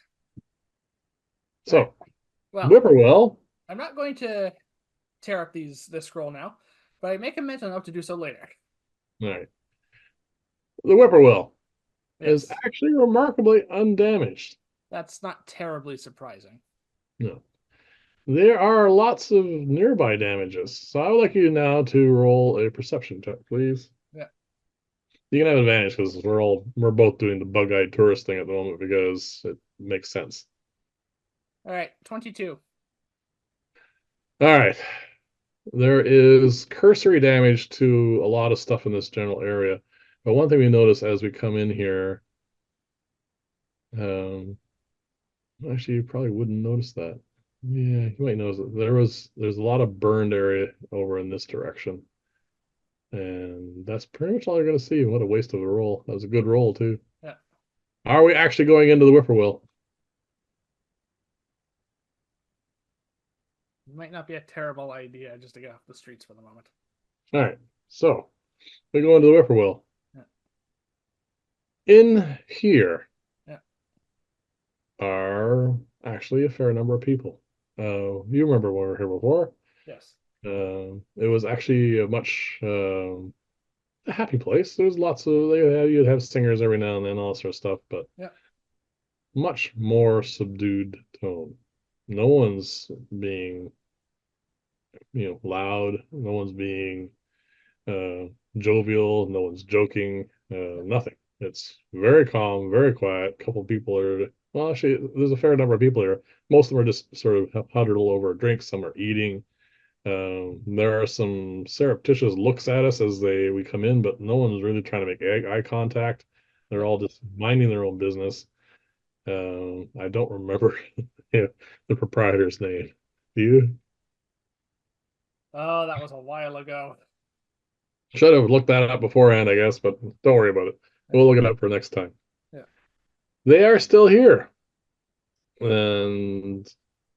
Speaker 1: All right.
Speaker 2: So,
Speaker 1: Well,
Speaker 2: Whippoorwill.
Speaker 1: I'm not going to tear up this scroll now, but I make a mental note to do so later.
Speaker 2: All right. The Whippoorwill is
Speaker 1: Yes.
Speaker 2: actually remarkably undamaged.
Speaker 1: That's not terribly surprising.
Speaker 2: No. There are lots of nearby damages, so I would like you now to roll a perception check, please.
Speaker 1: Yeah.
Speaker 2: You can have advantage because we're both doing the bug-eyed tourist thing at the moment because it makes sense.
Speaker 1: All right. 22.
Speaker 2: All right. There is cursory damage to a lot of stuff in this general area. But one thing we notice as we come in here, um, actually, you probably wouldn't notice that. Yeah, you might notice that there's a lot of burned area over in this direction. And that's pretty much all you're gonna see. What a waste of a roll. That was a good roll too.
Speaker 1: Yeah.
Speaker 2: Are we actually going into the whippoorwill?
Speaker 1: Might not be a terrible idea just to get off the streets for the moment.
Speaker 2: All right. So we go into the whippoorwill.
Speaker 1: Yeah.
Speaker 2: In here
Speaker 1: Yeah.
Speaker 2: are actually a fair number of people. You remember when we were here before?
Speaker 1: Yes.
Speaker 2: It was actually a much a happy place. There's lots of you'd have singers every now and then, all sort of stuff, but
Speaker 1: Yeah.
Speaker 2: much more subdued tone. No one's being, loud. No one's being uh, jovial. No one's joking.
Speaker 1: Yeah.
Speaker 2: Nothing. It's very calm, very quiet. A couple of people are, well, actually, there's a fair number of people here. Most of them are just sort of huddled over a drink. Some are eating. There are some surreptitious looks at us as we come in, but no one's really trying to make eye contact. They're
Speaker 1: Yeah.
Speaker 2: all just minding their own business. I don't remember the proprietor's name. Do you?
Speaker 1: Oh, that was a while ago.
Speaker 2: Should have looked that up beforehand, I guess, but don't worry about it.
Speaker 1: Yeah.
Speaker 2: We'll look it up for next time.
Speaker 1: Yeah.
Speaker 2: They are still here, and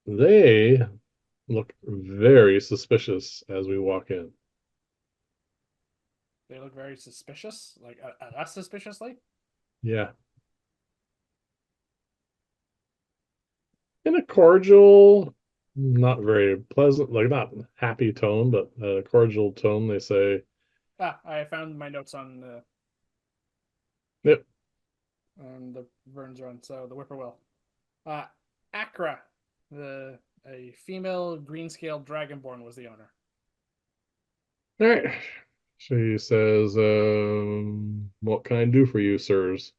Speaker 2: they look very suspicious as we walk in.
Speaker 1: They look very suspicious, like at us suspiciously.
Speaker 2: Yeah, in a cordial, not very pleasant, like not happy tone, but a cordial tone. They say,
Speaker 1: Ah, I found my notes
Speaker 2: "Yep,
Speaker 1: on the Vyrn's run. So the whippoorwill. Uh, Acra, the a female green-scaled dragonborn was the owner.
Speaker 2: all right." She says, "What can I do for you, sirs?"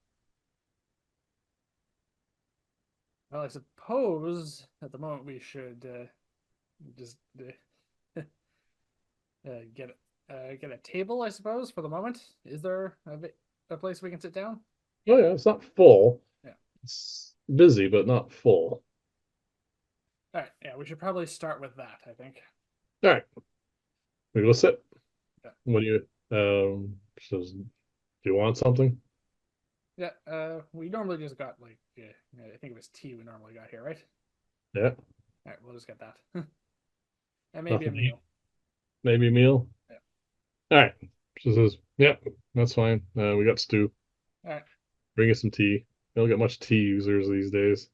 Speaker 1: Well, I suppose at the moment we should just get a table. I suppose for the moment. Is there a place we can sit down?
Speaker 2: Oh yeah, it's not full.
Speaker 1: Yeah.
Speaker 2: It's busy, but not full.
Speaker 1: All right. Yeah, we should probably start with that. I think.
Speaker 2: All right, we go sit.
Speaker 1: Yeah.
Speaker 2: What do says, do you want something?
Speaker 1: Yeah. We normally just got like I think it was tea we normally got here, right?
Speaker 2: Yeah,
Speaker 1: All right, we'll just get that, and maybe a
Speaker 2: nothing to eat.
Speaker 1: meal.
Speaker 2: Maybe a meal.
Speaker 1: Yeah.
Speaker 2: All right. She says, "Yep, that's fine. We got stew.
Speaker 1: All right.
Speaker 2: Bring us some tea. We don't get much tea users these days.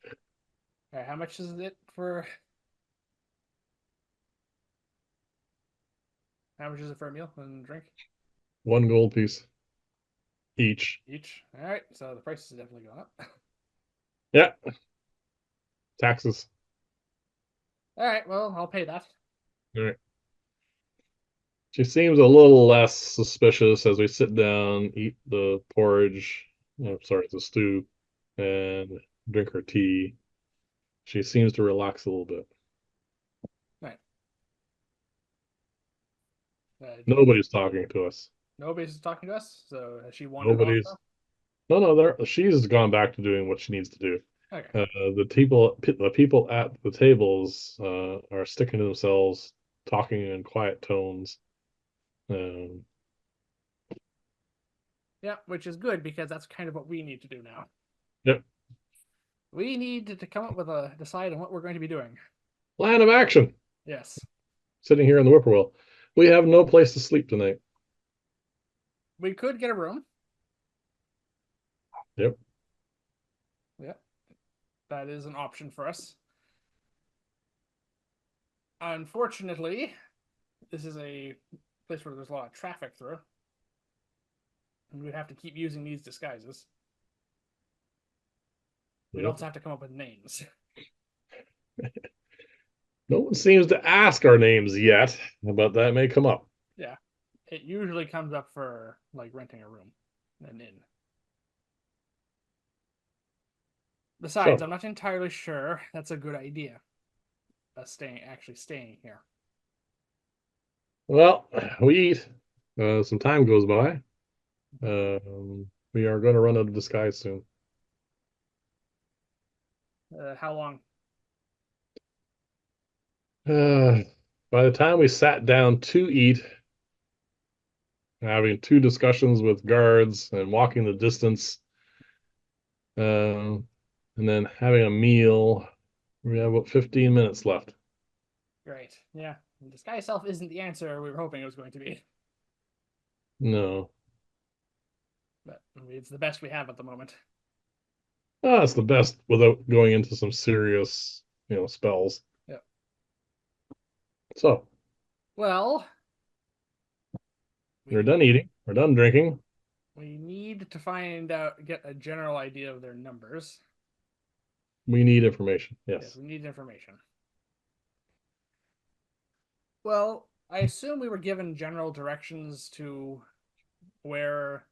Speaker 1: All right. How much is it for? How much is it for a meal and drink
Speaker 2: 1 gold piece each.
Speaker 1: each? All right. So the price is definitely going up.
Speaker 2: Yeah, taxes.
Speaker 1: All right. Well, I'll pay that.
Speaker 2: All right. She seems a little less suspicious as we sit down, eat the porridge.
Speaker 1: Yeah.
Speaker 2: Sorry, the stew, and drink her tea. She seems to relax a little bit.
Speaker 1: All right. Do you want
Speaker 2: Nobody's talking to us.
Speaker 1: nobody's talking to us? So has she wandered off
Speaker 2: Nobody's.
Speaker 1: though?
Speaker 2: No, no, she's gone back to doing what she needs to do.
Speaker 1: Okay.
Speaker 2: The people at the tables are sticking to themselves, talking in quiet tones. Um,
Speaker 1: Yeah, which is good because that's kind of what we need to do now.
Speaker 2: yep.
Speaker 1: We need to come up with a decide on what we're going to be doing.
Speaker 2: Plan of action.
Speaker 1: Yes.
Speaker 2: Sitting here in the whippoorwill. We have no place to sleep tonight.
Speaker 1: We could get a room.
Speaker 2: Yep.
Speaker 1: Yeah, that is an option for us. Unfortunately, this is a place where there's a lot of traffic through, and we'd have to keep using these disguises. We'd
Speaker 2: Yep.
Speaker 1: also have to come up with names.
Speaker 2: No one seems to ask our names yet, but that may come up.
Speaker 1: Yeah, it usually comes up for like renting a room, an inn. Besides,
Speaker 2: So,
Speaker 1: I'm not entirely sure that's a good idea. Staying here.
Speaker 2: well, we eat. Some time goes by. We are going to run out of disguise soon.
Speaker 1: How long?
Speaker 2: Uh, by the time we sat down to eat, having two discussions with guards and walking the distance, and then having a meal, we have about 15 minutes left.
Speaker 1: Great. Yeah, the disguise itself isn't the answer we were hoping it was going to be,
Speaker 2: No.
Speaker 1: but it's the best we have at the moment.
Speaker 2: That's the best without going into some serious, spells.
Speaker 1: Yeah.
Speaker 2: So,
Speaker 1: Well, we
Speaker 2: we're done eating. We're done drinking.
Speaker 1: we need to find out, get a general idea of their numbers.
Speaker 2: We need information.
Speaker 1: Yes,
Speaker 2: Yes.
Speaker 1: we need information. Well, I assume we were given general directions to where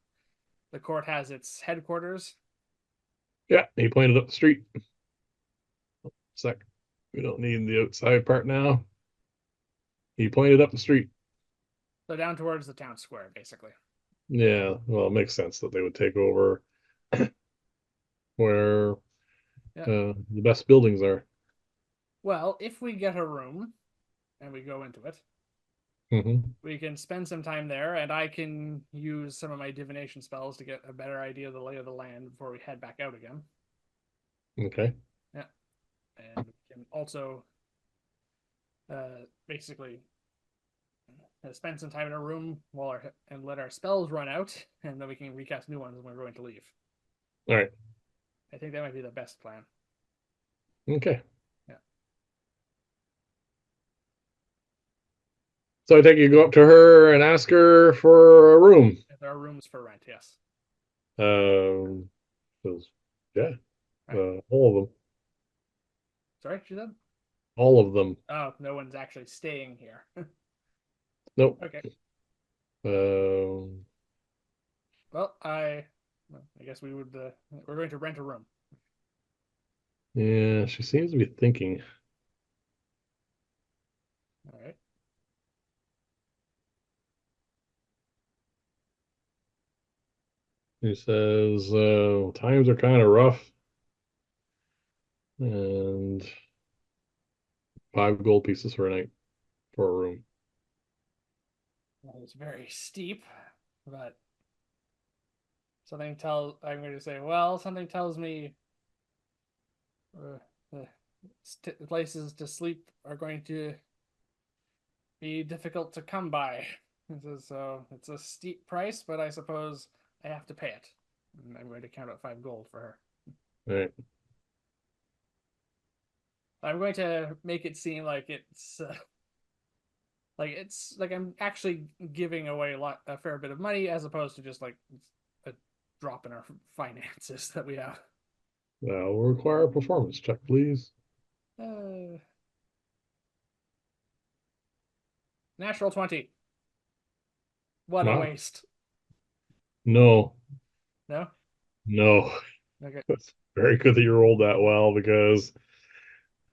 Speaker 1: the court has its headquarters.
Speaker 2: Yeah, he pointed up the street. Sec. We don't need the outside part now. He pointed up the street.
Speaker 1: So down towards the town square, basically.
Speaker 2: Yeah, well, it makes sense that they would take over where
Speaker 1: Yeah.
Speaker 2: the best buildings are.
Speaker 1: Well, if we get a room and we go into it,
Speaker 2: Hmm.
Speaker 1: we can spend some time there, and I can use some of my divination spells to get a better idea of the lay of the land before we head back out again.
Speaker 2: Okay.
Speaker 1: Yeah, and we can also basically spend some time in a room and let our spells run out, and then we can recast new ones when we're going to leave.
Speaker 2: All right.
Speaker 1: I think that might be the best plan.
Speaker 2: Okay.
Speaker 1: Yeah,
Speaker 2: So I take you go up to her and ask her for a room.
Speaker 1: there are rooms for rent. Yes.
Speaker 2: Um, 'cause- yeah,
Speaker 1: All right.
Speaker 2: all of them.
Speaker 1: Sorry, she said.
Speaker 2: All of them.
Speaker 1: Oh, no one's actually staying here.
Speaker 2: Nope.
Speaker 1: Okay.
Speaker 2: Um,
Speaker 1: Well, I guess we would. We're going to rent a room.
Speaker 2: yeah, she seems to be thinking.
Speaker 1: All right.
Speaker 2: He says, times are kind of rough, and 5 gold pieces for a night for a room.
Speaker 1: Well, it's very steep, but something tells. I'm going to say, well, something tells me the places to sleep are going to be difficult to come by. So it's a steep price, but I suppose I have to pay it. And I'm going to count out 5 gold for her.
Speaker 2: All right.
Speaker 1: I'm going to make it seem it's like I'm actually giving away a fair bit of money as opposed to just like a drop in our finances that we have.
Speaker 2: We'll require a performance check, please.
Speaker 1: Uh, Natural 20. What a
Speaker 2: Wow.
Speaker 1: waste.
Speaker 2: No,
Speaker 1: No?
Speaker 2: no.
Speaker 1: Okay.
Speaker 2: It's very good that you rolled that well because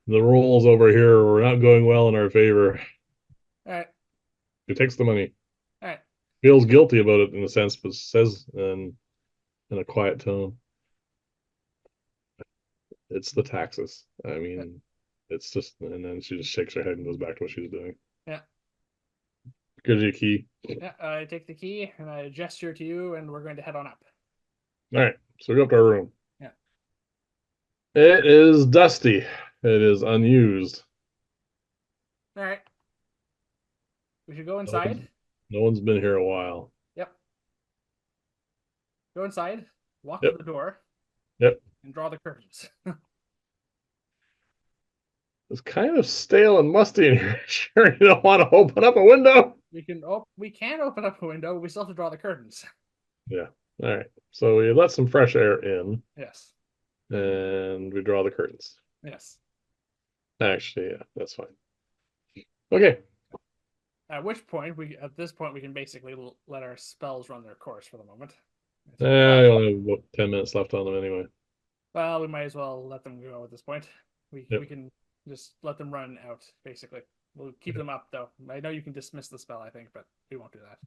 Speaker 2: the rolls over here were not going well in our favor.
Speaker 1: All right.
Speaker 2: He takes the money,
Speaker 1: All right.
Speaker 2: feels guilty about it in a sense, but says in a quiet tone, It's the taxes. I
Speaker 1: Yeah,
Speaker 2: mean, it's just, and then she just shakes her head and goes back to what she was doing.
Speaker 1: yeah,
Speaker 2: Gives you a key.
Speaker 1: yeah. I take the key and I gesture to you, and we're going to head on up.
Speaker 2: All right, so we go up to our room.
Speaker 1: Yeah.
Speaker 2: It is dusty. It is unused.
Speaker 1: All right. We should go
Speaker 2: No
Speaker 1: inside.
Speaker 2: one's, no one's been here a while.
Speaker 1: Yep. Go inside. Walk to
Speaker 2: Yep,
Speaker 1: the door
Speaker 2: yep.
Speaker 1: and draw the curtains.
Speaker 2: It's kind of stale and musty in here. Sure, you don't want to open up a window?
Speaker 1: We can open up a window. We still have to draw the curtains.
Speaker 2: Yeah. All right. So we let some fresh air in
Speaker 1: Yes.
Speaker 2: and we draw the curtains.
Speaker 1: Yes.
Speaker 2: Actually, yeah, that's fine. Okay.
Speaker 1: At this point we can basically let our spells run their course for the moment.
Speaker 2: I only have about 10 minutes left on them anyway.
Speaker 1: Well, we might as well let them go at this point.
Speaker 2: Yep.
Speaker 1: We can just let them run out basically. We'll keep them up though. I know you can dismiss the spell, I think, but we won't do that.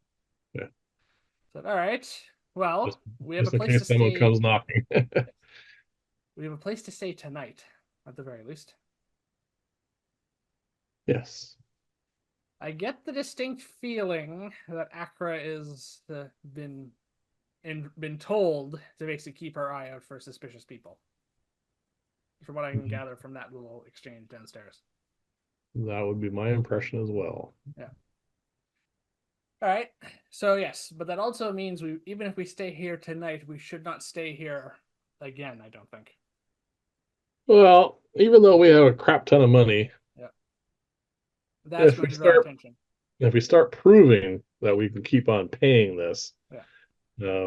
Speaker 2: Yeah.
Speaker 1: So all right. Well,
Speaker 2: Just,
Speaker 1: we have a
Speaker 2: just in
Speaker 1: place to
Speaker 2: case someone
Speaker 1: stay.
Speaker 2: comes knocking.
Speaker 1: We have a place to stay tonight, at the very least.
Speaker 2: Yes.
Speaker 1: I get the distinct feeling that Accra is been told to basically keep our eye out for suspicious people. From what I can gather from that little exchange downstairs.
Speaker 2: That would be my impression as well.
Speaker 1: Yeah. All right. So yes, but that also means we even if we stay here tonight, we should not stay here again. I don't think.
Speaker 2: Well, even though we have a crap ton of money,
Speaker 1: Yeah. That's
Speaker 2: if we
Speaker 1: going to draw
Speaker 2: start
Speaker 1: attention.
Speaker 2: if we start proving that we can keep on paying this,
Speaker 1: Yeah.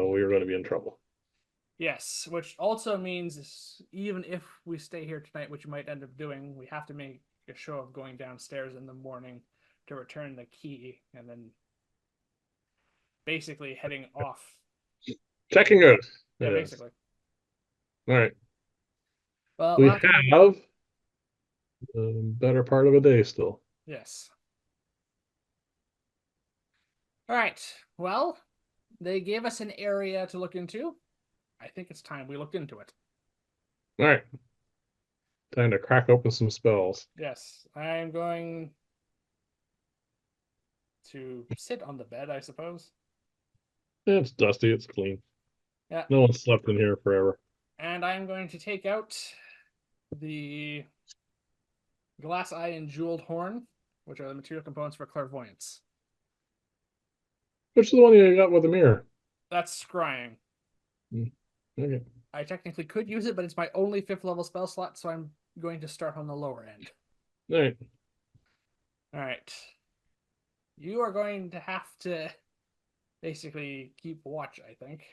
Speaker 2: we are going to be in trouble.
Speaker 1: Yes, which also means even if we stay here tonight, which we might end up doing, we have to make a show of going downstairs in the morning to return the key and then basically heading off.
Speaker 2: Checking out.
Speaker 1: Yeah,
Speaker 2: Yes.
Speaker 1: basically.
Speaker 2: All right.
Speaker 1: Well,
Speaker 2: We
Speaker 1: we'll have to make it.
Speaker 2: have the better part of a day still.
Speaker 1: Yes. All right. Well, they gave us an area to look into. I think it's time we looked into it.
Speaker 2: All right. Time to crack open some spells.
Speaker 1: Yes, I'm going to sit on the bed, I suppose.
Speaker 2: It's dusty. It's clean.
Speaker 1: Yeah,
Speaker 2: No one slept in here forever.
Speaker 1: and I'm going to take out the glass eye and jeweled horn, which are the material components for clairvoyance.
Speaker 2: Which is the one you got with the mirror?
Speaker 1: That's scrying.
Speaker 2: Okay.
Speaker 1: I technically could use it, but it's my only 5th level spell slot, so I'm going to start on the lower end.
Speaker 2: All right.
Speaker 1: All right. You are going to have to basically keep watch, I think.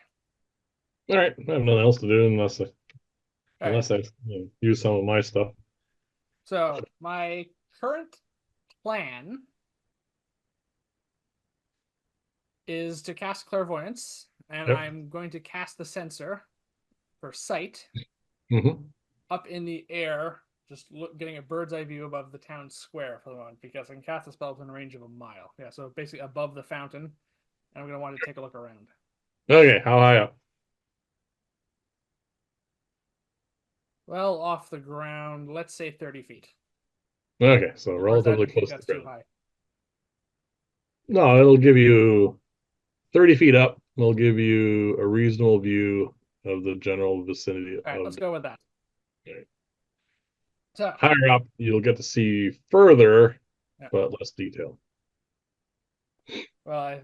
Speaker 2: All right. I have nothing else to do unless I
Speaker 1: All right.
Speaker 2: unless I use some of my stuff.
Speaker 1: So my current plan is to cast clairvoyance, and
Speaker 2: Yep.
Speaker 1: I'm going to cast the sensor for sight
Speaker 2: Mm-hmm.
Speaker 1: up in the air, just getting a bird's eye view above the town square for the moment because I can cast the spell within a range of a mile. Yeah, so basically above the fountain, and I'm going to want to take a look around.
Speaker 2: Okay. How high up?
Speaker 1: Well, off the ground, let's say 30 feet.
Speaker 2: Okay. So
Speaker 1: Or is that
Speaker 2: relatively
Speaker 1: do you think
Speaker 2: close to
Speaker 1: that's
Speaker 2: the
Speaker 1: too
Speaker 2: ground.
Speaker 1: high?
Speaker 2: No, it'll give you 30 feet up. Will give you a reasonable view of the general vicinity
Speaker 1: All right, let's
Speaker 2: of.
Speaker 1: go with that.
Speaker 2: Right.
Speaker 1: So,
Speaker 2: Higher up, you'll get to see further,
Speaker 1: yeah.
Speaker 2: but less detail.
Speaker 1: Well,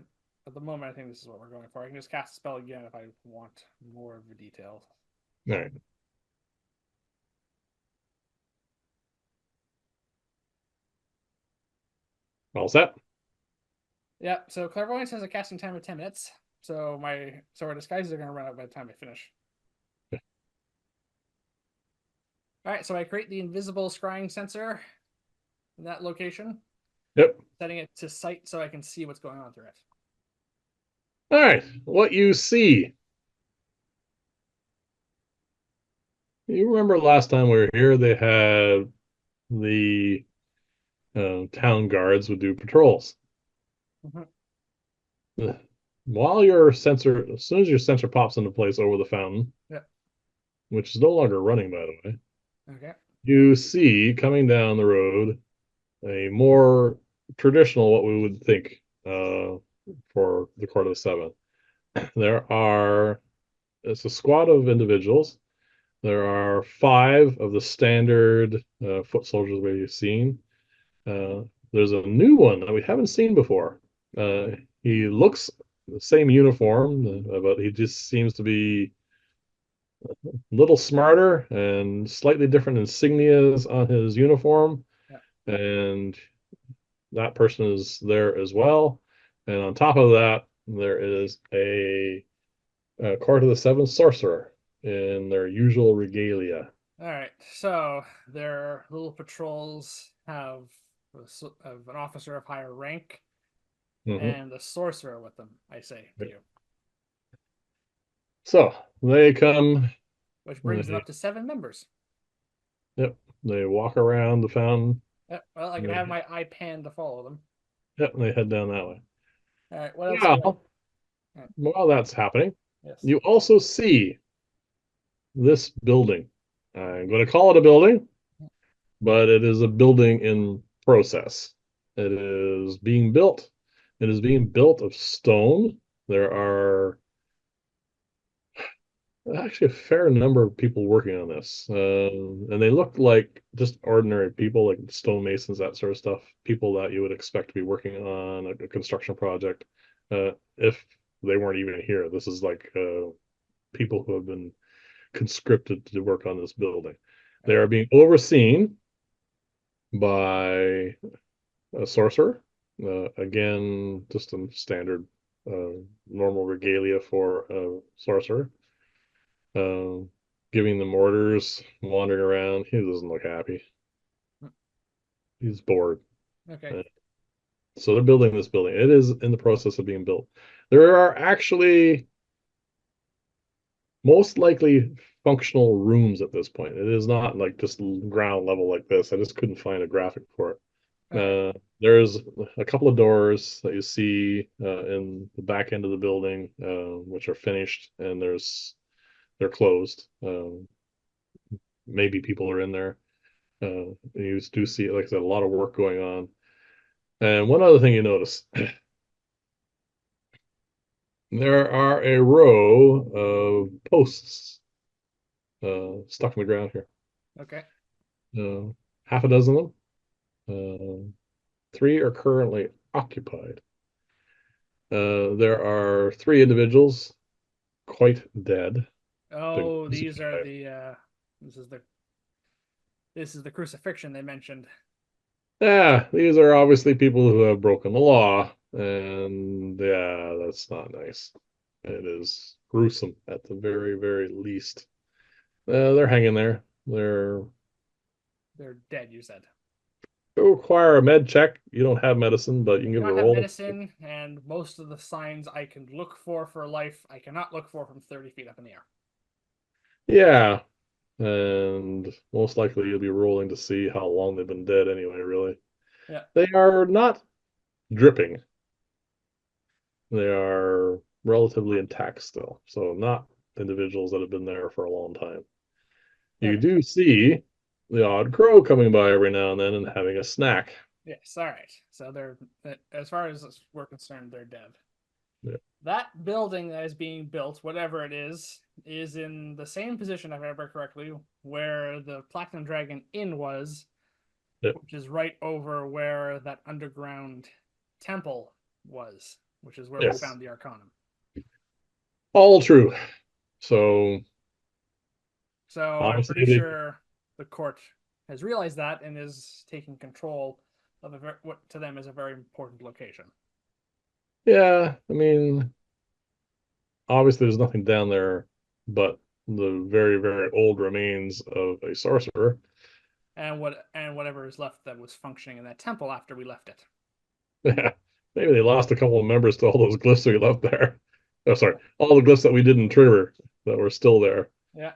Speaker 1: at the moment, I think this is what we're going for. I can just cast a spell again if I want more of the details.
Speaker 2: All right. All set?
Speaker 1: Yeah, so clairvoyance has a casting time of 10 minutes. So our disguises are going to run out by the time I finish. All right, so I create the invisible scrying sensor in that location,
Speaker 2: Yep.
Speaker 1: setting it to sight so I can see what's going on through it.
Speaker 2: All right. What you see. You remember last time we were here, they had the town guards would do patrols.
Speaker 1: Mhm.
Speaker 2: While your sensor, as soon as your sensor pops into place over the fountain,
Speaker 1: Yeah.
Speaker 2: which is no longer running, by the way,
Speaker 1: Okay.
Speaker 2: You see coming down the road a more traditional, what we would think for the Court of the Seven. There are, it's a squad of individuals. There are five of the standard foot soldiers we've seen. Uh, there's a new one that we haven't seen before. He looks the same uniform, but he just seems to be a little smarter and slightly different insignias on his uniform.
Speaker 1: Yeah.
Speaker 2: And that person is there as well. And on top of that, there is a Court of the Seven sorcerer in their usual regalia.
Speaker 1: All right. So their little patrols have an officer of higher rank
Speaker 2: Mhm.
Speaker 1: and a sorcerer with them, I say to you,
Speaker 2: So they come,
Speaker 1: which brings them
Speaker 2: they,
Speaker 1: up to 7 members.
Speaker 2: yep, they walk around the fountain.
Speaker 1: Yeah, well, I can have
Speaker 2: They,
Speaker 1: my eye pan to follow them.
Speaker 2: yep, they head down that way.
Speaker 1: All right. What else do I?
Speaker 2: Well,
Speaker 1: All right,
Speaker 2: while that's happening,
Speaker 1: yes.
Speaker 2: you also see this building. I'm going to call it a building, but it is a building in process. It is being built. It is being built of stone. There are actually a fair number of people working on this, and they look like just ordinary people, like stonemasons, that sort of stuff. People that you would expect to be working on a construction project, if they weren't even here. This is like people who have been conscripted to work on this building. They
Speaker 1: Okay.
Speaker 2: are being overseen by a sorcerer. Again, just a standard, uh, normal regalia for a sorcerer. Um, Giving them orders, wandering around. He doesn't look happy. He's bored.
Speaker 1: Okay.
Speaker 2: Uh, So they're building this building. It is in the process of being built. There are actually most likely functional rooms at this point. It is not like just ground level like this. I just couldn't find a graphic for it.
Speaker 1: All right.
Speaker 2: There's a couple of doors that you see in the back end of the building, which are finished, and they're closed. Maybe people are in there. You do see, like I said, a lot of work going on. And one other thing you notice, there are a row of posts stuck in the ground here.
Speaker 1: Okay.
Speaker 2: Uh, Half a dozen of them. Three are currently occupied. There are three individuals quite dead. Been
Speaker 1: Oh, these are
Speaker 2: crucified.
Speaker 1: the this is the this is the crucifixion they mentioned.
Speaker 2: Yeah, these are obviously people who have broken the law, and yeah, that's not nice. It is gruesome at the very, very least. They're hanging there.
Speaker 1: They're dead, you said.
Speaker 2: They require a med check. You don't have medicine, but you can
Speaker 1: I do
Speaker 2: give it a
Speaker 1: not have
Speaker 2: roll.
Speaker 1: medicine, and most of the signs I can look for life, I cannot look for from 30 feet up in the air.
Speaker 2: Yeah, and most likely you'll be rolling to see how long they've been dead anyway, really.
Speaker 1: Yeah.
Speaker 2: They are not dripping. They are relatively intact still, so not individuals that have been there for a long time. You
Speaker 1: Okay.
Speaker 2: do see the odd crow coming by every now and then and having a snack.
Speaker 1: Yes. All right. So they're, as far as we're concerned, they're dead.
Speaker 2: Yeah.
Speaker 1: That building that is being built, whatever it is in the same position, if I remember correctly, where the Platinum Dragon Inn was,
Speaker 2: Yeah.
Speaker 1: which is right over where that underground temple was, which is where we
Speaker 2: Yes.
Speaker 1: found the Arcanum.
Speaker 2: All true. So
Speaker 1: So I'm
Speaker 2: obviously
Speaker 1: pretty
Speaker 2: they,
Speaker 1: sure the court has realized that and is taking control of what to them is a very important location.
Speaker 2: yeah, I mean, obviously there's nothing down there but the very, very old remains of a sorcerer.
Speaker 1: And whatever is left that was functioning in that temple after we left it.
Speaker 2: Yeah, maybe they lost a couple of members to all those glyphs we left there. Oh, sorry, all the glyphs that we didn't trigger that were still there.
Speaker 1: Yeah.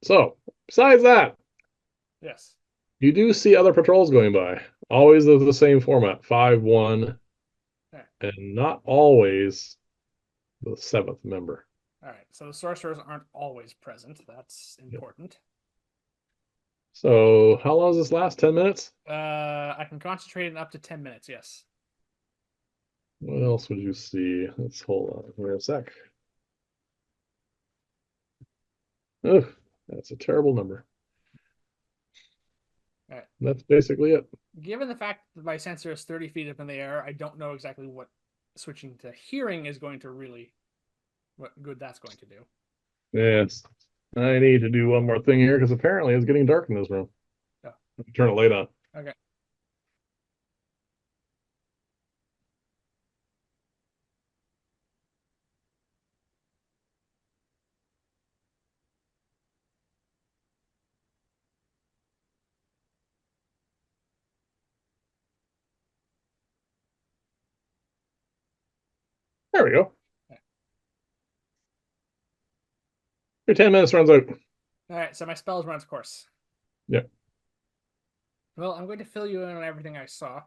Speaker 2: So, besides that,
Speaker 1: Yes.
Speaker 2: you do see other patrols going by. Always of the same format, 5-1,
Speaker 1: Okay.
Speaker 2: and not always the seventh member.
Speaker 1: All right. So the sorcerers aren't always present. That's
Speaker 2: Yeah.
Speaker 1: important.
Speaker 2: So how long does this last? 10 minutes?
Speaker 1: I can concentrate in up to 10 minutes. Yes.
Speaker 2: What else would you see? Let's hold on here a sec. Ugh, that's a terrible number.
Speaker 1: All right.
Speaker 2: That's basically it.
Speaker 1: Given the fact that my sensor is 30 feet up in the air, I don't know exactly what switching to hearing is going to really, what good that's going to do.
Speaker 2: Yes. I need to do one more thing here because apparently it's getting dark in this room.
Speaker 1: Oh,
Speaker 2: Turn it light on.
Speaker 1: okay.
Speaker 2: There we go. Your 10 minutes runs out.
Speaker 1: All right. So my spells run its course.
Speaker 2: Yeah.
Speaker 1: Well, I'm going to fill you in on everything I saw.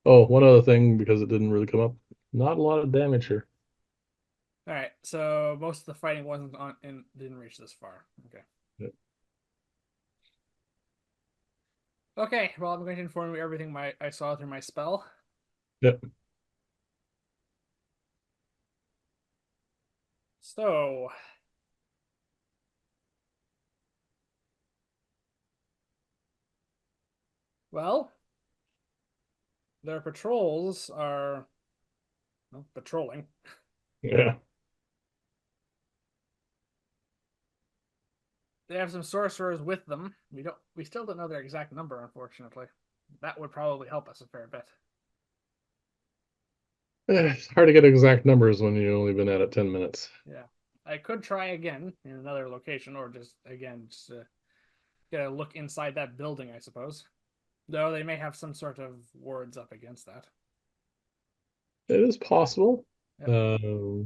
Speaker 2: Oh, one other thing because it didn't really come up. Not a lot of damage here.
Speaker 1: All right. So most of the fighting wasn't on and didn't reach this far. Okay.
Speaker 2: Yeah.
Speaker 1: Okay. Well, I'm going to inform you everything I saw through my spell.
Speaker 2: Yep.
Speaker 1: So, well, their patrols are well, patrolling.
Speaker 2: Yeah.
Speaker 1: They have some sorcerers with them. We still don't know their exact number, unfortunately. That would probably help us a fair bit.
Speaker 2: It's hard to get exact numbers when you've only been at it 10 minutes.
Speaker 1: Yeah. I could try again in another location, or just get a look inside that building, I suppose. Though they may have some sort of wards up against that.
Speaker 2: It is possible.
Speaker 1: Yep.
Speaker 2: I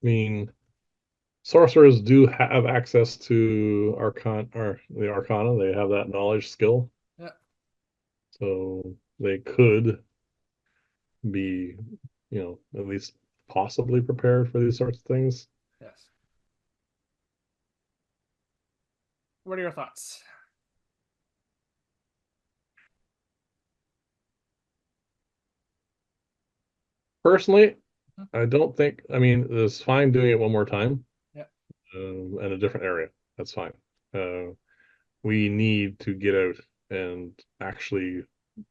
Speaker 2: mean, sorcerers do have access to the Arcana. They have that knowledge skill,
Speaker 1: Yep.
Speaker 2: so they could be, at least possibly prepared for these sorts of things.
Speaker 1: Yes. What are your thoughts?
Speaker 2: Personally,
Speaker 1: Hmm?
Speaker 2: I don't think. I mean, it's fine doing it one more time,
Speaker 1: Yep.
Speaker 2: in a different area. That's fine. Uh, we need to get out and actually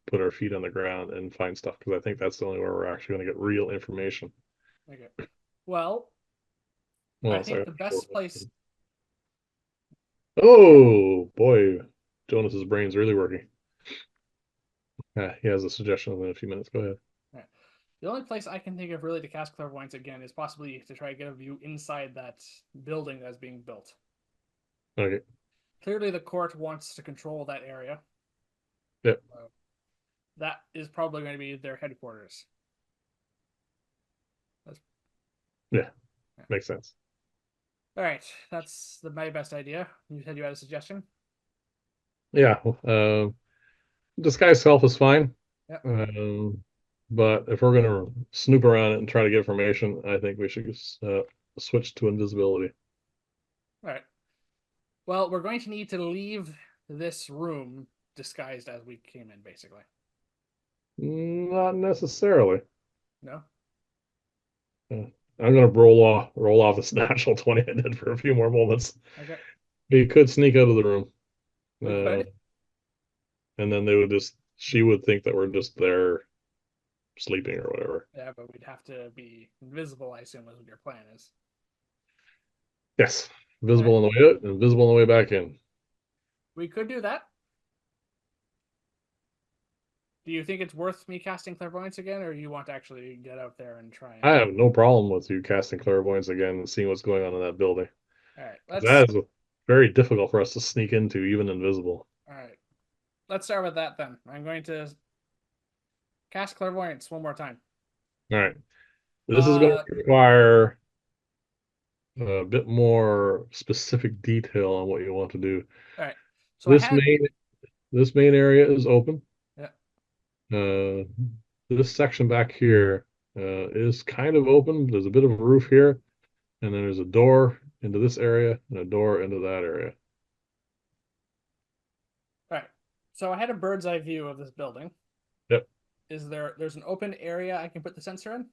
Speaker 2: put our feet on the ground and find stuff because I think that's the only way we're actually going to get real information.
Speaker 1: Okay. Well, I
Speaker 2: Well,
Speaker 1: think
Speaker 2: sorry.
Speaker 1: the best place.
Speaker 2: Oh boy, Jonas's brain's really working. He has a suggestion in a few minutes. Go ahead.
Speaker 1: Right. The only place I can think of really to cast clairvoyance again is possibly to try to get a view inside that building that's being built.
Speaker 2: Okay.
Speaker 1: Clearly, the court wants to control that area.
Speaker 2: Yep.
Speaker 1: So that is probably going to be their headquarters. That's,
Speaker 2: Yeah.
Speaker 1: yeah.
Speaker 2: Makes sense.
Speaker 1: All right, that's my best idea. You said you had a suggestion.
Speaker 2: Yeah. Disguise self is fine.
Speaker 1: Yep.
Speaker 2: Um, but if we're gonna snoop around it and try to get information, I think we should switch to invisibility.
Speaker 1: All right. Well, we're going to need to leave this room disguised as we came in, basically.
Speaker 2: Not necessarily.
Speaker 1: No.
Speaker 2: Uh, I'm gonna roll off this natural 20 I did for a few more moments.
Speaker 1: Okay.
Speaker 2: You could sneak out of the room,
Speaker 1: We
Speaker 2: uh,
Speaker 1: could.
Speaker 2: and then she would think that we're just there sleeping or whatever.
Speaker 1: Yeah, but we'd have to be invisible, I assume, is what your plan is.
Speaker 2: Yes,
Speaker 1: All right.
Speaker 2: visible on the way out and visible on the way back in.
Speaker 1: We could do that. Do you think it's worth me casting clairvoyance again, or you want to actually get out there and try
Speaker 2: I
Speaker 1: and?
Speaker 2: have no problem with you casting clairvoyance again and seeing what's going on in that building.
Speaker 1: All right,
Speaker 2: 'Cause
Speaker 1: let's.
Speaker 2: that is very difficult for us to sneak into, even invisible.
Speaker 1: All right, let's start with that then. I'm going to cast clairvoyance one more time.
Speaker 2: All right. This is going
Speaker 1: Uh,
Speaker 2: to require a bit more specific detail on what you want to do.
Speaker 1: all right. So I
Speaker 2: This
Speaker 1: had.
Speaker 2: main this main area is open.
Speaker 1: Yeah.
Speaker 2: Uh, this section back here is kind of open. There's a bit of a roof here, and then there's a door into this area and a door into that area.
Speaker 1: So I had a bird's eye view of this building.
Speaker 2: Yep.
Speaker 1: There's an open area I can put the sensor in?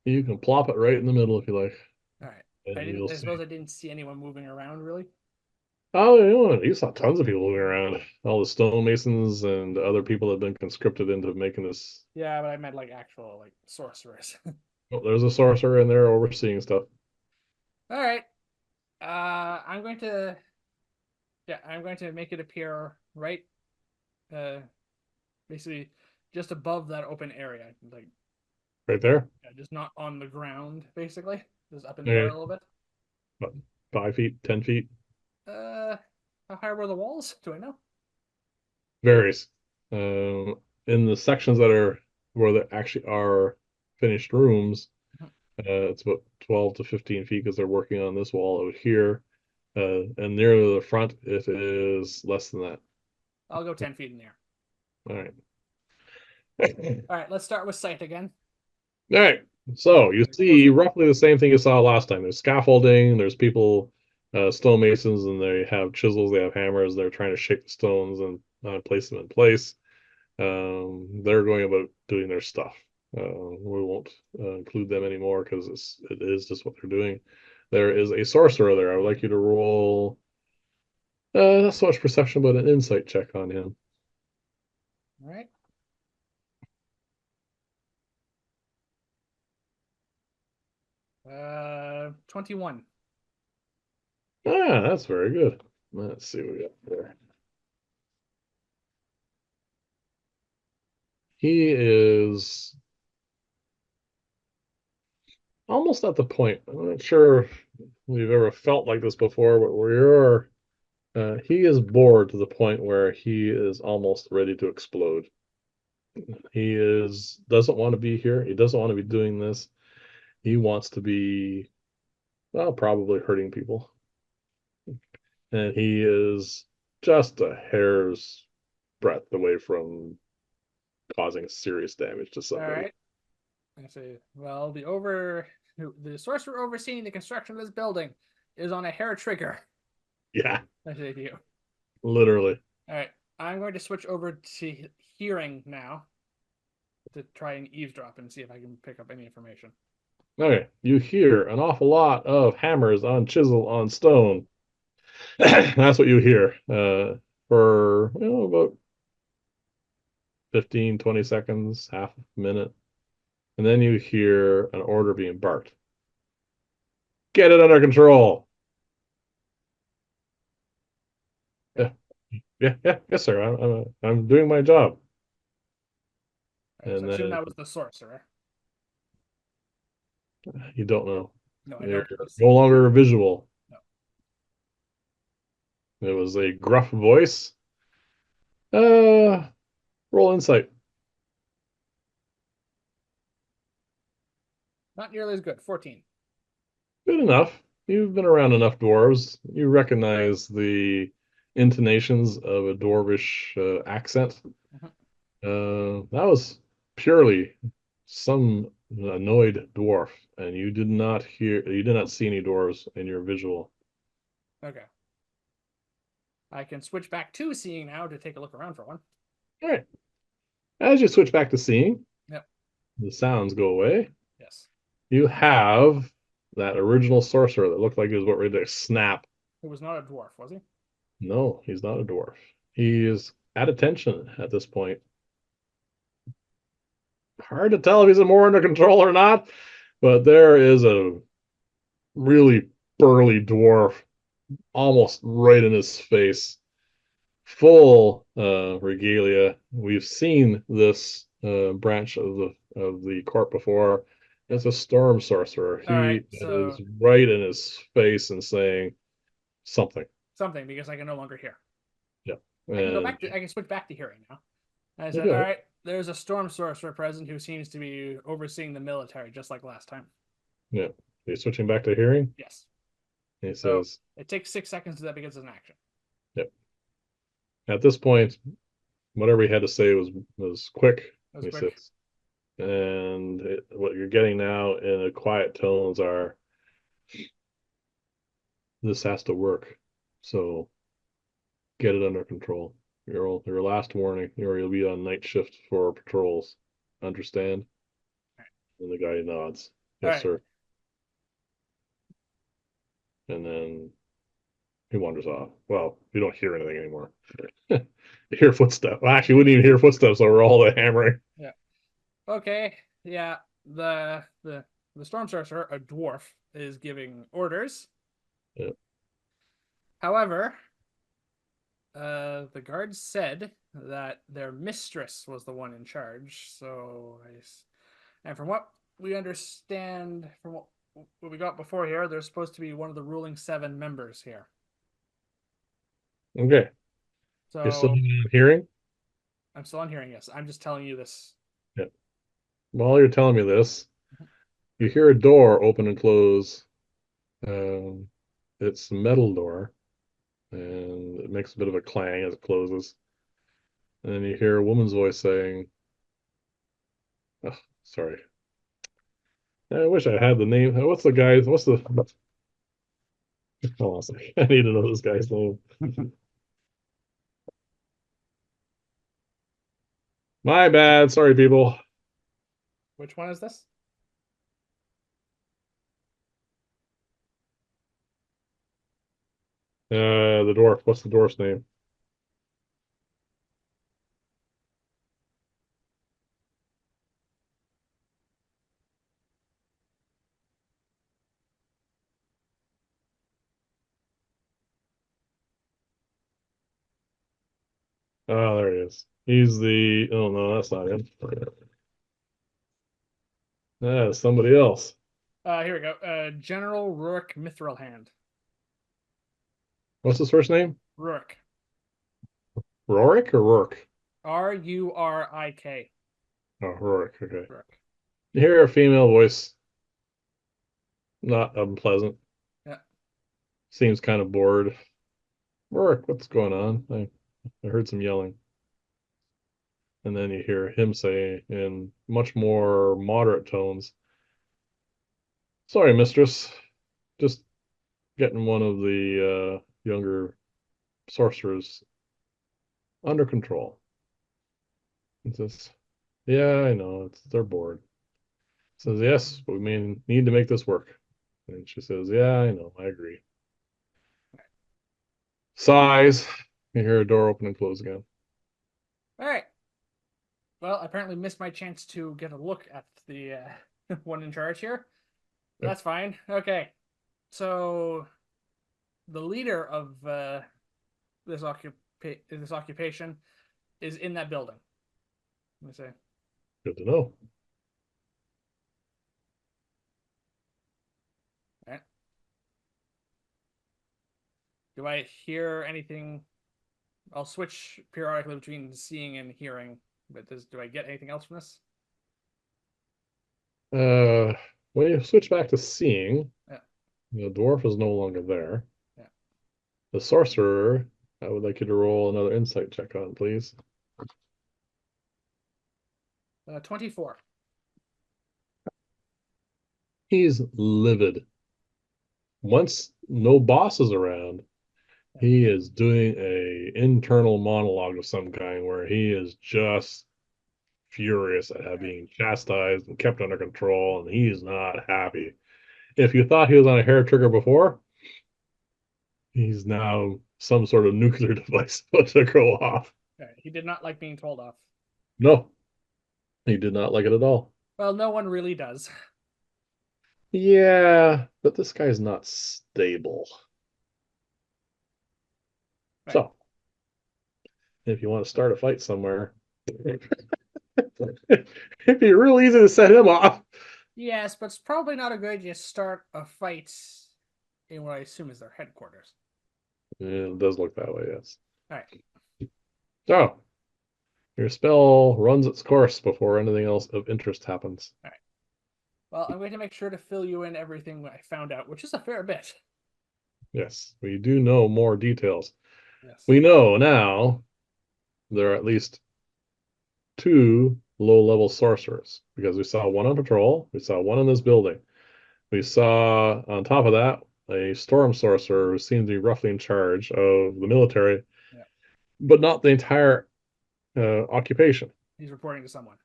Speaker 2: You can plop it right in the middle if you like,
Speaker 1: All right.
Speaker 2: and you'll
Speaker 1: I
Speaker 2: see.
Speaker 1: suppose I didn't see anyone moving around really.
Speaker 2: Oh, you saw tons of people moving around. All the stonemasons and other people that have been conscripted into making this.
Speaker 1: Yeah, but I meant like actual like sorcerers.
Speaker 2: Oh, there's a sorcerer in there overseeing stuff.
Speaker 1: All right. I'm going to I'm going to make it appear right uh basically just above that open area. Like
Speaker 2: Right there.
Speaker 1: yeah, just not on the ground, basically. Just up in the air a
Speaker 2: Okay.
Speaker 1: little bit.
Speaker 2: About 5 feet, 10 feet.
Speaker 1: Uh how high were the walls? Do I know?
Speaker 2: Varies. In the sections that are where there actually are finished rooms, it's about 12 to 15 feet because they're working on this wall out here. And near the front, it is less than that.
Speaker 1: I'll go 10 feet in the air.
Speaker 2: All right.
Speaker 1: All right, let's start with sight again.
Speaker 2: All right. So you see roughly the same thing you saw last time. There's scaffolding, there's people, stonemasons, and they have chisels, they have hammers, they're trying to shake the stones and place them in place. They're going about doing their stuff. We won't include them anymore because it is just what they're doing. There is a sorcerer there. I would like you to roll not so much perception, but an insight check on him.
Speaker 1: All right. 21.
Speaker 2: Ah, that's very good. Let's see what we got there. He is almost at the point. I'm not sure if we've ever felt like this before, but he is bored to the point where he is almost ready to explode. He is doesn't want to be here. He doesn't want to be doing this. He wants to be, well, probably hurting people. And he is just a hair's breadth away from causing serious damage to
Speaker 1: All
Speaker 2: somebody.
Speaker 1: right. I say, well, the sorcerer overseeing the construction of this building is on a hair trigger.
Speaker 2: Yeah,
Speaker 1: I say to you.
Speaker 2: literally.
Speaker 1: All right. I'm going to switch over to hearing now to try and eavesdrop and see if I can pick up any information.
Speaker 2: Okay, you hear an awful lot of hammers on chisel on stone. That's what you hear for about 15, 20 seconds, half a minute. And then you hear an order being barked. Get it under control.
Speaker 1: Okay.
Speaker 2: Yeah, yeah, yes, sir. I'm doing my job.
Speaker 1: All right. So
Speaker 2: And
Speaker 1: I assume
Speaker 2: then
Speaker 1: that was the sorcerer.
Speaker 2: you don't know.
Speaker 1: No, I
Speaker 2: You're
Speaker 1: don't know.
Speaker 2: no longer visual.
Speaker 1: No.
Speaker 2: It was a gruff voice. Uh, roll insight.
Speaker 1: Not nearly as good. 14.
Speaker 2: Good enough. You've been around enough dwarves. You recognize the intonations of a dwarvish accent.
Speaker 1: Mhm.
Speaker 2: That was purely some annoyed dwarf, and you did not see any dwarves in your visual.
Speaker 1: Okay. I can switch back to seeing now to take a look around for one.
Speaker 2: All right. As you switch back to seeing,
Speaker 1: Yep.
Speaker 2: the sounds go away.
Speaker 1: Yes.
Speaker 2: You have that original sorcerer that looked like he was about ready to snap.
Speaker 1: It was not a dwarf, was he?
Speaker 2: No, he's not a dwarf. He is at attention at this point. Hard to tell if he's more under control or not, but there is a really burly dwarf almost right in his face, full regalia. We've seen this branch of the court before.
Speaker 1: Yep.
Speaker 2: It's a storm sorcerer.
Speaker 1: All right.
Speaker 2: He is
Speaker 1: So
Speaker 2: right in his face and saying something.
Speaker 1: something because I can no longer hear.
Speaker 2: Yeah. And
Speaker 1: I can switch back to hearing now. I said, all
Speaker 2: okay.
Speaker 1: right, there's a storm sorcerer present who seems to be overseeing the military just like last time.
Speaker 2: Yeah. He's switching back to hearing.
Speaker 1: Yes.
Speaker 2: He
Speaker 1: So
Speaker 2: says,
Speaker 1: it takes 6 seconds to that because it's an action.
Speaker 2: yep. At this point, whatever he had to say was quick.
Speaker 1: That was
Speaker 2: He
Speaker 1: quick.
Speaker 2: says, what you're getting now in a quiet tones are, this has to work. So get it under control. Your last warning, or you'll be on night shift for patrols. Understand? And the guy nods.
Speaker 1: All
Speaker 2: Yes,
Speaker 1: right.
Speaker 2: sir. And then he wanders off. Well, you don't hear anything anymore. You hear footsteps. Well, actually, you wouldn't even hear footsteps over all the hammering.
Speaker 1: Yeah. Okay. Yeah. The storm sorcerer, a dwarf, is giving orders.
Speaker 2: Yeah.
Speaker 1: However, the guards said that their mistress was the one in charge. And from what we understand, from what we got before here, there's supposed to be one of the ruling seven members here.
Speaker 2: Okay. You're still
Speaker 1: So
Speaker 2: hearing?
Speaker 1: I'm still on hearing this. I'm just telling you this.
Speaker 2: Yeah. While you're telling me this, you hear a door open and close. Um, it's a metal door, and it makes a bit of a clang as it closes. And then you hear a woman's voice saying, oh, sorry. I wish I had the name. What's the guy? What's the. Hold on a second. I need to know this guy's name. My bad. Sorry, people.
Speaker 1: Which one is this?
Speaker 2: The dwarf. What's the dwarf's name? Oh, there he is. He's the. Oh, no, that's not him. That's somebody else.
Speaker 1: Here we go. General Rurik Mithrilhand.
Speaker 2: What's his first name?
Speaker 1: Rurik.
Speaker 2: Rorik or Rourke?
Speaker 1: Rurik.
Speaker 2: Oh, Rorik. Okay.
Speaker 1: Rurik.
Speaker 2: You hear a female voice, not unpleasant.
Speaker 1: Yeah.
Speaker 2: Seems kind of bored. Rorik, what's going on? I heard some yelling. And then you hear him say in much more moderate tones, sorry, mistress. Just getting one of the younger sorcerers under control. He says, yeah, I know. They're bored. Says, yes, but we may need to make this work. And she says, yeah, I know. I agree. Sighs. You hear a door open and close again.
Speaker 1: All right. Well, I apparently missed my chance to get a look at the one in charge here.
Speaker 2: Yep.
Speaker 1: That's fine. Okay. So the leader of this this occupation is in that building. Let me say.
Speaker 2: Good to know.
Speaker 1: All right. Do I hear anything? I'll switch periodically between seeing and hearing. But do I get anything else from this?
Speaker 2: Uh, when you switch back to seeing,
Speaker 1: Yeah.
Speaker 2: the dwarf is no longer there.
Speaker 1: Yeah.
Speaker 2: The sorcerer, I would like you to roll another insight check on, please.
Speaker 1: 24.
Speaker 2: He's livid. Once no boss is around,
Speaker 1: Yeah.
Speaker 2: he is doing a internal monologue of some kind where he is just furious at
Speaker 1: Right.
Speaker 2: being chastised and kept under control, and he's not happy. If you thought he was on a hair trigger before, he's now some sort of nuclear device about to go off.
Speaker 1: Right. He did not like being told off.
Speaker 2: No, he did not like it at all.
Speaker 1: Well, no one really does.
Speaker 2: Yeah, but this guy's not stable.
Speaker 1: Right.
Speaker 2: So, if you want to start a fight somewhere, it'd be real easy to set him off.
Speaker 1: Yes, but it's probably not a good idea to start a fight in what I assume is their headquarters.
Speaker 2: Yeah, it does look that way, yes.
Speaker 1: All right.
Speaker 2: So, your spell runs its course before anything else of interest happens.
Speaker 1: All right. Well, I'm going to make sure to fill you in everything I found out, which is a fair bit.
Speaker 2: Yes, we do know more details.
Speaker 1: Yes.
Speaker 2: We know now there are at least two low-level sorcerers because we saw one on patrol, we saw one in this building. We saw on top of that a storm sorcerer who seemed to be roughly in charge of the military.
Speaker 1: Yeah.
Speaker 2: but not the entire occupation.
Speaker 1: He's reporting to someone.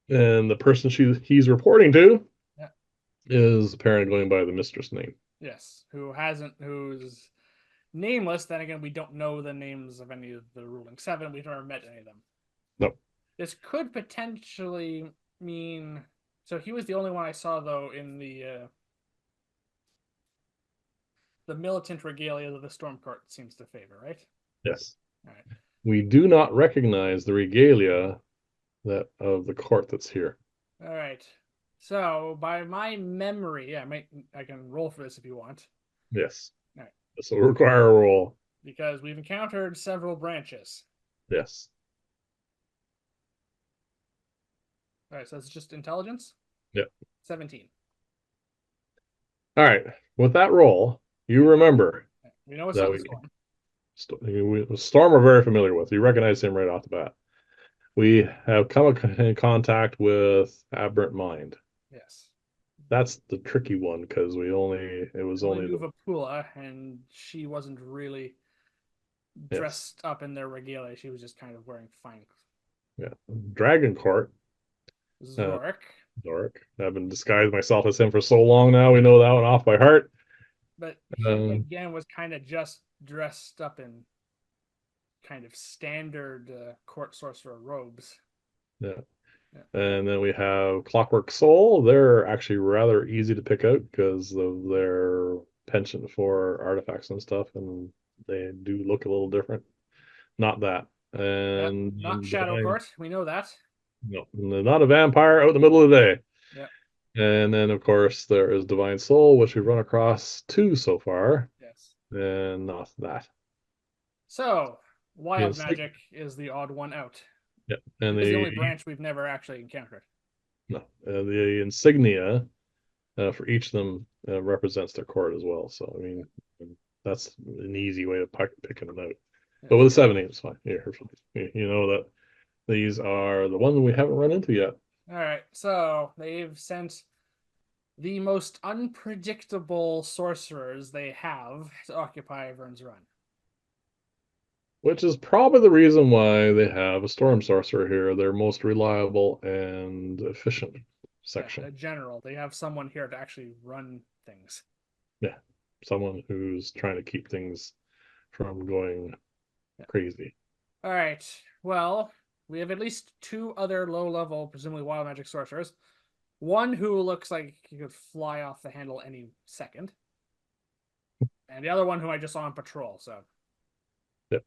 Speaker 2: And the person he's reporting to
Speaker 1: Yeah.
Speaker 2: is apparently going by the mistress name.
Speaker 1: Yes. Who's nameless. Then again, we don't know the names of any of the ruling seven. We've never met any of them.
Speaker 2: No.
Speaker 1: This could potentially mean. So he was the only one I saw though in the militant regalia that the storm court seems to favor, right?
Speaker 2: Yes.
Speaker 1: All right.
Speaker 2: We do not recognize the regalia that of the court that's here.
Speaker 1: All right. So by my memory, I can roll for this if you want.
Speaker 2: Yes.
Speaker 1: All right.
Speaker 2: This will require a roll.
Speaker 1: Because we've encountered several branches.
Speaker 2: Yes.
Speaker 1: All right, so it's just intelligence.
Speaker 2: Yep.
Speaker 1: 17.
Speaker 2: All right. With that roll, you remember
Speaker 1: We know it's
Speaker 2: that
Speaker 1: not the
Speaker 2: we
Speaker 1: storm.
Speaker 2: Storm we're very familiar with. You recognize him right off the bat. We have come in contact with Aberrant Mind.
Speaker 1: Yes.
Speaker 2: That's the tricky one because it was
Speaker 1: Only
Speaker 2: only
Speaker 1: knew
Speaker 2: the
Speaker 1: Vapula, and she wasn't really
Speaker 2: yes,
Speaker 1: dressed up in their regalia. She was just kind of wearing fine.
Speaker 2: yeah, Dragon Court. Uh,
Speaker 1: Zorik.
Speaker 2: Doric. I've been disguised myself as him for so long now. We know that one off by heart.
Speaker 1: But he
Speaker 2: Uh,
Speaker 1: again was kind of just dressed up in kind of standard court sorcerer robes.
Speaker 2: yeah.
Speaker 1: Yeah.
Speaker 2: And then we have Clockwork Soul. They're actually rather easy to pick out because of their penchant for artifacts and stuff, and they do look a little different. Not that.
Speaker 1: Yeah.
Speaker 2: And
Speaker 1: Not Shadow
Speaker 2: Divine,
Speaker 1: Court. We know that.
Speaker 2: no, not a vampire out in the middle of the day.
Speaker 1: Yeah.
Speaker 2: And then, of course, there is Divine Soul, which we've run across two so far,
Speaker 1: Yes.
Speaker 2: and not that.
Speaker 1: So, wild
Speaker 2: Yes,
Speaker 1: magic is the odd one out.
Speaker 2: yeah, and
Speaker 1: It is the
Speaker 2: the
Speaker 1: only branch we've never actually encountered.
Speaker 2: no, the insignia for each of them represents their court as well. So I mean, that's an easy way of picking them out. But
Speaker 1: Yes.
Speaker 2: with a 7-8, it's fine. You know that these are the ones we haven't run into yet.
Speaker 1: All right. So they've sent the most unpredictable sorcerers they have to occupy Vyrn's Run.
Speaker 2: Which is probably the reason why they have a storm sorcerer here, their most reliable and efficient
Speaker 1: Yeah,
Speaker 2: section.
Speaker 1: a general. They have someone here to actually run things.
Speaker 2: Yeah, someone who's trying to keep things from going
Speaker 1: Yeah.
Speaker 2: crazy.
Speaker 1: All right. Well, we have at least two other low-level, presumably wild magic sorcerers. One who looks like he could fly off the handle any second, and the other one who I just saw on patrol. So
Speaker 2: Yeah.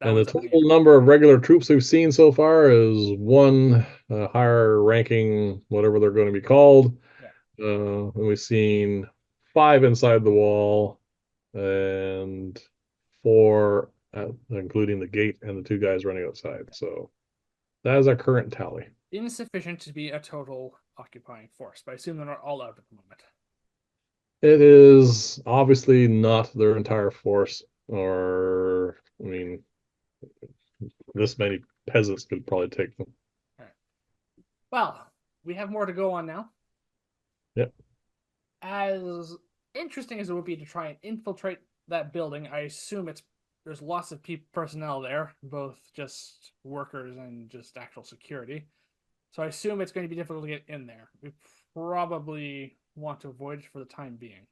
Speaker 1: that
Speaker 2: And the
Speaker 1: one's up in the air.
Speaker 2: total number of regular troops we've seen so far is one higher ranking, whatever they're going to be called.
Speaker 1: Yeah.
Speaker 2: And we've seen 5 inside the wall and 4, including the gate and the 2 guys running outside. So that is our current tally.
Speaker 1: Insufficient to be a total occupying force, but I assume they're not all out at the moment.
Speaker 2: It is obviously not their entire force, or, I mean, this many peasants could probably take them.
Speaker 1: All right. Well, we have more to go on now.
Speaker 2: Yep.
Speaker 1: As interesting as it would be to try and infiltrate that building, I assume there's lots of personnel there, both just workers and just actual security. So I assume it's going to be difficult to get in there. We probably want to avoid it for the time being.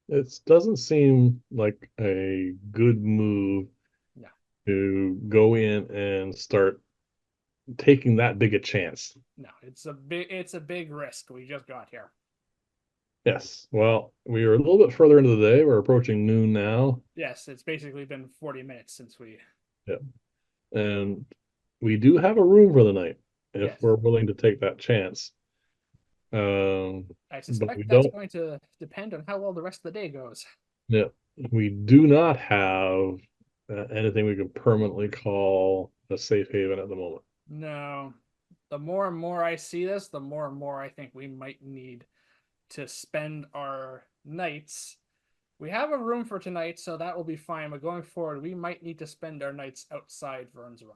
Speaker 2: It doesn't seem like a good move
Speaker 1: No,
Speaker 2: to go in and start taking that big a chance.
Speaker 1: no, it's a big risk we just got here.
Speaker 2: Yes. Well, we are a little bit further into the day. We're approaching noon now.
Speaker 1: Yes, it's basically been 40 minutes since we.
Speaker 2: Yeah. And we do have a room for the night if
Speaker 1: Yes,
Speaker 2: we're willing to take that chance.
Speaker 1: I
Speaker 2: But we
Speaker 1: suspect that's
Speaker 2: don't,
Speaker 1: going to depend on how well the rest of the day goes.
Speaker 2: yeah, we do not have anything we can permanently call a safe haven at the moment.
Speaker 1: No, the more and more I see this, the more and more I think we might need to spend our nights. We have a room for tonight, so that will be fine. But going forward, we might need to spend our nights outside Vyrn's Run.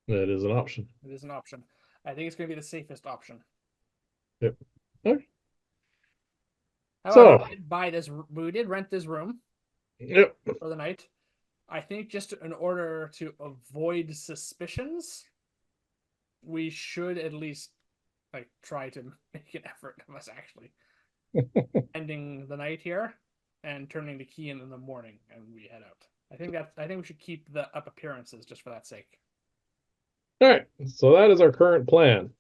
Speaker 2: That is an option.
Speaker 1: It is an option. I think it's going to be the safest option.
Speaker 2: Yep. Okay.
Speaker 1: However,
Speaker 2: So,
Speaker 1: we did buy this. We did rent this room
Speaker 2: yep.
Speaker 1: for the night. I think just in order to avoid suspicions, we should at least like try to make an effort of us actually ending the night here and turning the key in the morning, and we head out. I think we should keep the up appearances just for that sake.
Speaker 2: All right. So that is our current plan.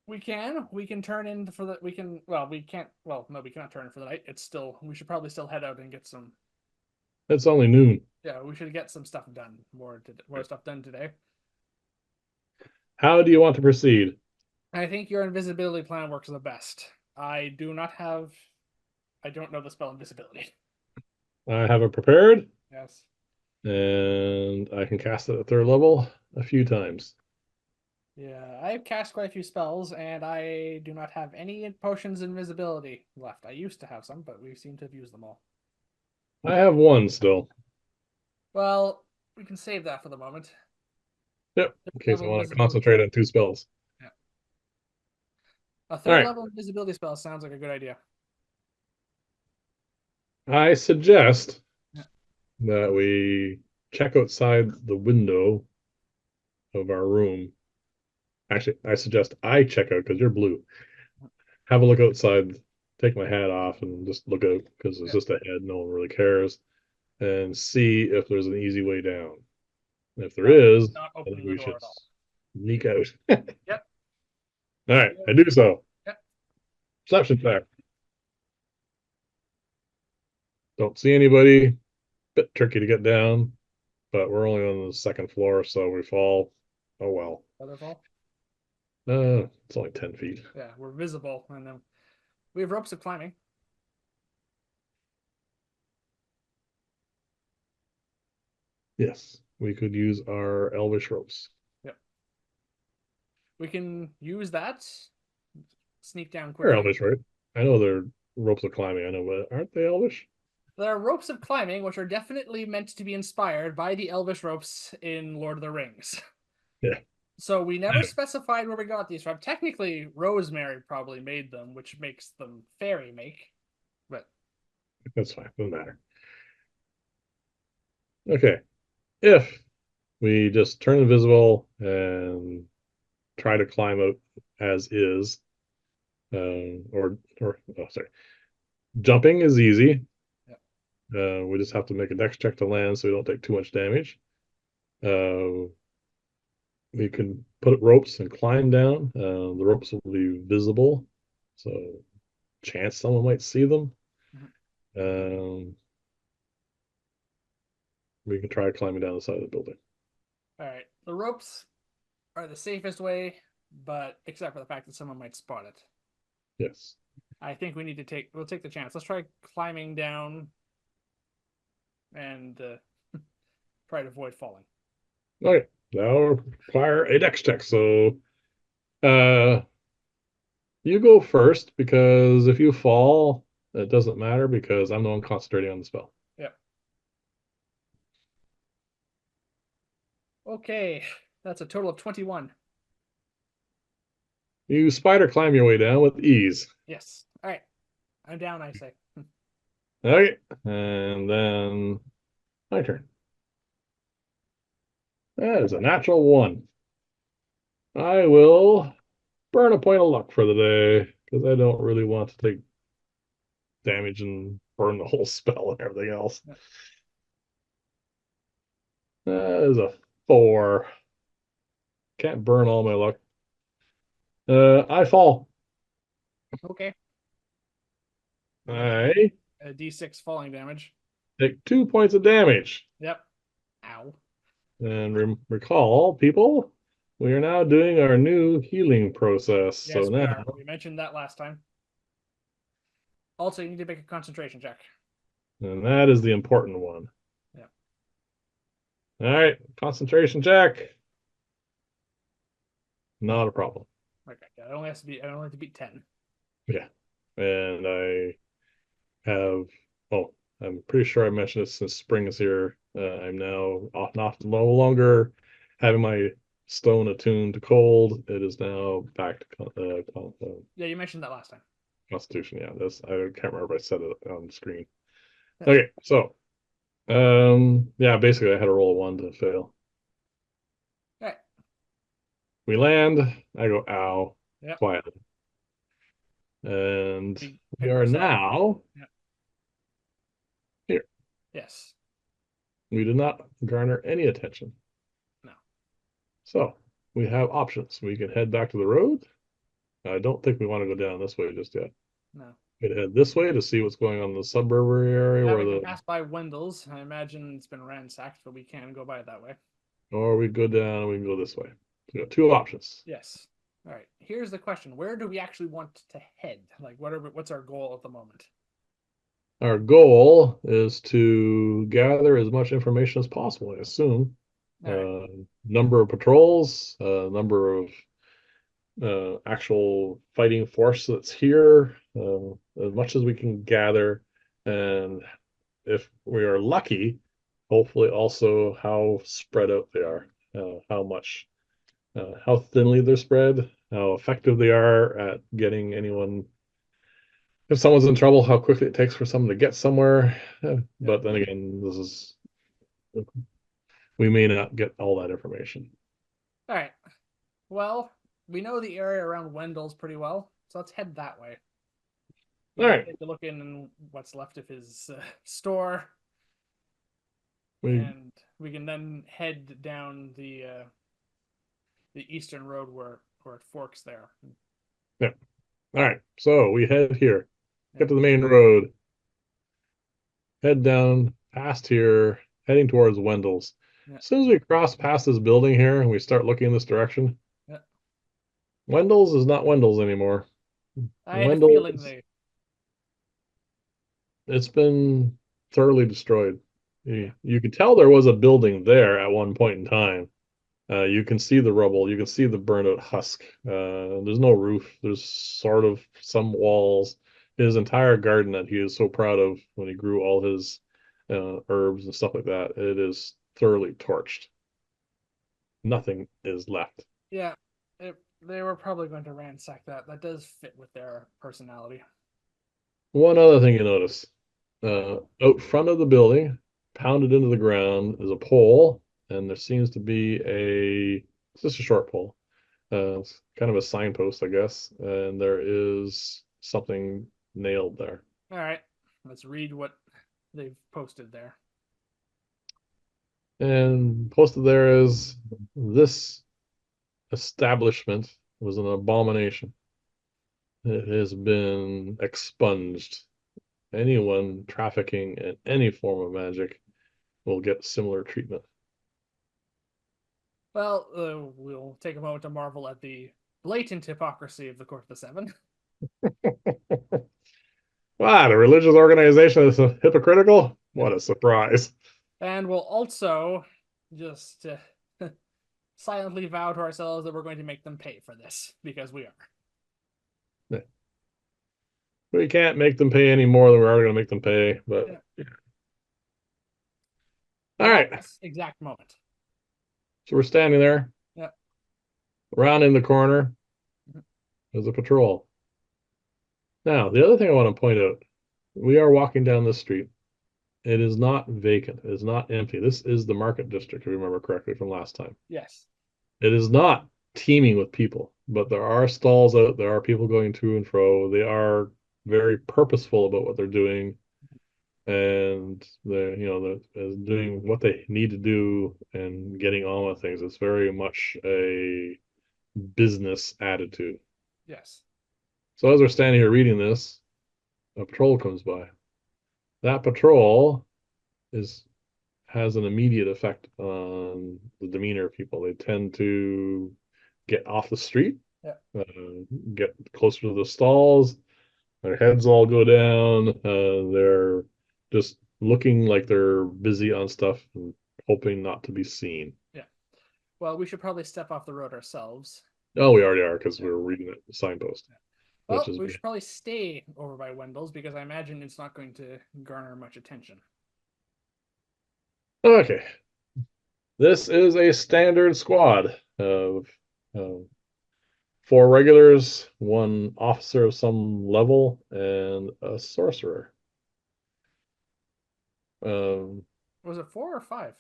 Speaker 1: We can turn in for the we can well we can't well no we cannot turn in for the night. It's still we should probably still head out and get some
Speaker 2: It's only noon.
Speaker 1: yeah we should get some stuff done more stuff done today.
Speaker 2: How do you want to proceed?
Speaker 1: I think your invisibility plan works the best. I do not have I don't know the spell invisibility.
Speaker 2: I have it prepared,
Speaker 1: Yes.
Speaker 2: and I can cast it at third level a few times.
Speaker 1: Yeah, I've cast quite a few spells, and I do not have any potions invisibility left. I used to have some, but we seem to have used them all.
Speaker 2: I have one still.
Speaker 1: Well, we can save that for the moment.
Speaker 2: Yep.
Speaker 1: Third
Speaker 2: In case I
Speaker 1: level
Speaker 2: want to
Speaker 1: invisibility
Speaker 2: concentrate
Speaker 1: spell.
Speaker 2: on two spells.
Speaker 1: Yeah. A
Speaker 2: All
Speaker 1: third
Speaker 2: right.
Speaker 1: level invisibility spell sounds like a good idea.
Speaker 2: I suggest
Speaker 1: Yeah.
Speaker 2: that we check outside the window of our room. Actually, I suggest I check out because you're blue. Have a look outside, take my hat off, and just look out because it's
Speaker 1: Yeah.
Speaker 2: just a head. No one really cares. And see if there's an easy way down. If there
Speaker 1: Not,
Speaker 2: is,
Speaker 1: not
Speaker 2: I think
Speaker 1: opening the
Speaker 2: we
Speaker 1: door
Speaker 2: should
Speaker 1: at all.
Speaker 2: sneak out. All
Speaker 1: Yep.
Speaker 2: right, I do so.
Speaker 1: Yep.
Speaker 2: Perception check. Don't see anybody. Bit tricky to get down, but we're only on the second floor, so we fall. Oh well.
Speaker 1: Waterfall.
Speaker 2: It's only 10 feet.
Speaker 1: Yeah, we're visible, and then we have ropes of climbing.
Speaker 2: Yes, we could use our elvish ropes.
Speaker 1: Yep. We can use that. Sneak down
Speaker 2: They're
Speaker 1: quickly.
Speaker 2: elvish, right? I know they're ropes of climbing. I know, but aren't they elvish?
Speaker 1: There are ropes of climbing, which are definitely meant to be inspired by the elvish ropes in Lord of the Rings.
Speaker 2: Yeah.
Speaker 1: So we never specified where we got these from. Technically, Rosemary probably made them, which makes them fairy make. But
Speaker 2: That's fine. Doesn't matter. Okay. If we just turn invisible and try to climb out as is, or oh, sorry, jumping is easy.
Speaker 1: yeah.
Speaker 2: We just have to make a dex check to land so we don't take too much damage. Uh, we can put ropes and climb down. The ropes will be visible, so chance someone might see them.
Speaker 1: Mhm.
Speaker 2: Um, we can try climbing down the side of the building.
Speaker 1: All right. The ropes are the safest way, but except for the fact that someone might spot it.
Speaker 2: Yes.
Speaker 1: I think we need to we'll take the chance. Let's try climbing down and try to avoid falling.
Speaker 2: Okay. Now require a dex check. So uh you go first because if you fall, it doesn't matter because I'm the one concentrating on the spell.
Speaker 1: Yeah. Okay. That's a total of 21.
Speaker 2: You spider climb your way down with ease.
Speaker 1: Yes. All right. I'm down, I say.
Speaker 2: Okay. And then my turn. That is a natural one. I will burn a point of luck for the day because I don't really want to take damage and burn the whole spell and everything else.
Speaker 1: Yeah.
Speaker 2: That is a 4. Can't burn all my luck. I fall.
Speaker 1: Okay. You got
Speaker 2: I
Speaker 1: a d6 falling damage.
Speaker 2: take 2 points of damage.
Speaker 1: Yep. Ow.
Speaker 2: And recall, people, we are now doing our new healing process. So
Speaker 1: Yes, we
Speaker 2: now,
Speaker 1: are. We mentioned that last time. Also, you need to make a concentration check.
Speaker 2: and that is the important one.
Speaker 1: Yeah.
Speaker 2: All right, concentration check. Not a problem.
Speaker 1: Okay. Yeah, it only has to be. I only have to beat 10.
Speaker 2: Yeah. And I have, oh, I'm pretty sure I mentioned this since spring is here. I'm now not no longer having my stone attuned to cold. It is now back to
Speaker 1: Yeah, you mentioned that last time.
Speaker 2: Constitution. Yeah, this I can't remember if I said it on the screen.
Speaker 1: Yeah.
Speaker 2: Okay, so yeah, basically I had a roll of one to fail.
Speaker 1: All right.
Speaker 2: We land. I go, ow,
Speaker 1: Yep.
Speaker 2: quietly, and
Speaker 1: We
Speaker 2: we
Speaker 1: pick
Speaker 2: are
Speaker 1: ourselves.
Speaker 2: now
Speaker 1: Yep.
Speaker 2: here.
Speaker 1: Yes.
Speaker 2: We did not garner any attention.
Speaker 1: No.
Speaker 2: So we have options. We can head back to the road. I don't think we want to go down this way just yet.
Speaker 1: No.
Speaker 2: We could head this way to see what's going on in the suburban area
Speaker 1: Yeah,
Speaker 2: where
Speaker 1: we can
Speaker 2: the,
Speaker 1: pass by Wendell's. I imagine it's been ransacked, but we can go by it that way.
Speaker 2: or we go down, we can go this way. So we got two options.
Speaker 1: Yes. All right. Here's the question: where do we actually want to head? Like, what's our goal at the moment?
Speaker 2: Our goal is to gather as much information as possible, I assume.
Speaker 1: All right.
Speaker 2: Number of patrols, number of actual fighting force that's here, as much as we can gather. And if we are lucky, hopefully also how spread out they are, how much, how thinly they're spread, how effective they are at getting anyone. If someone's in trouble, how quickly it takes for someone to get somewhere.
Speaker 1: Yep.
Speaker 2: But then again, this is we may not get all that information.
Speaker 1: All right. Well, we know the area around Wendell's pretty well, so let's head that way. We
Speaker 2: All
Speaker 1: can
Speaker 2: right,
Speaker 1: take a look in what's left of his store,
Speaker 2: we
Speaker 1: and we can then head down the eastern road where it forks there.
Speaker 2: yeah. All right, so we head here,
Speaker 1: Yeah.
Speaker 2: get to the main road, head down past here, heading towards Wendell's.
Speaker 1: Yeah.
Speaker 2: As soon as we cross past this building here and we start looking in this direction,
Speaker 1: Yeah.
Speaker 2: Wendell's is not Wendell's anymore.
Speaker 1: I had a feeling
Speaker 2: Wendell's,
Speaker 1: they.
Speaker 2: it's been thoroughly destroyed.
Speaker 1: Yeah.
Speaker 2: You could tell there was a building there at one point in time. You can see the rubble. You can see the burned out husk. There's no roof. There's sort of some walls. His entire garden that he is so proud of when he grew all his herbs and stuff like that, it is thoroughly torched. Nothing is left.
Speaker 1: Yeah. They were probably going to ransack that. That does fit with their personality.
Speaker 2: One other thing you notice,
Speaker 1: Yeah.
Speaker 2: out front of the building, pounded into the ground, is a pole, and there seems to be it's just a short pole. It's kind of a signpost, I guess, and there is something nailed there.
Speaker 1: All right. Let's read what they've posted there.
Speaker 2: And posted there is this establishment was an abomination. It has been expunged. Anyone trafficking in any form of magic will get similar treatment.
Speaker 1: Well, we'll take a moment to marvel at the blatant hypocrisy of the Court of the Seven.
Speaker 2: Wow, a religious organization is hypocritical?
Speaker 1: Yeah.
Speaker 2: What a surprise.
Speaker 1: And we'll also just silently vow to ourselves that we're going to make them pay for this because we are.
Speaker 2: We can't make them pay any more than we're already going to make them pay, but
Speaker 1: Yeah.
Speaker 2: all
Speaker 1: But not
Speaker 2: right.
Speaker 1: this exact moment.
Speaker 2: So we're standing there.
Speaker 1: Yeah.
Speaker 2: Around in the corner is a patrol. Now, the other thing I want to point out, we are walking down this street. It is not vacant. It is not empty. This is the market district, if you remember correctly from last time.
Speaker 1: Yes.
Speaker 2: It is not teeming with people, but there are stalls out. There are people going to and fro. They are very purposeful about what they're doing, and they're doing what they need to do and getting on with things. It's very much a business attitude.
Speaker 1: Yes.
Speaker 2: So as we're standing here reading this, a patrol comes by. That patrol is has an immediate effect on the demeanor of people. They tend to get off the street,
Speaker 1: Yeah.
Speaker 2: uh, get closer to the stalls. Their heads all go down. They're just looking like they're busy on stuff and hoping not to be seen.
Speaker 1: Yeah. Well, we should probably step off the road ourselves.
Speaker 2: Oh, we already are because
Speaker 1: Yeah.
Speaker 2: we're reading the signpost, which
Speaker 1: Well,
Speaker 2: is
Speaker 1: we should probably stay over by Wendell's because I imagine it's not going to garner much attention.
Speaker 2: okay. This is a standard squad of Four regulars, one officer of some level, and a sorcerer. Um,
Speaker 1: Was it 4 or 5?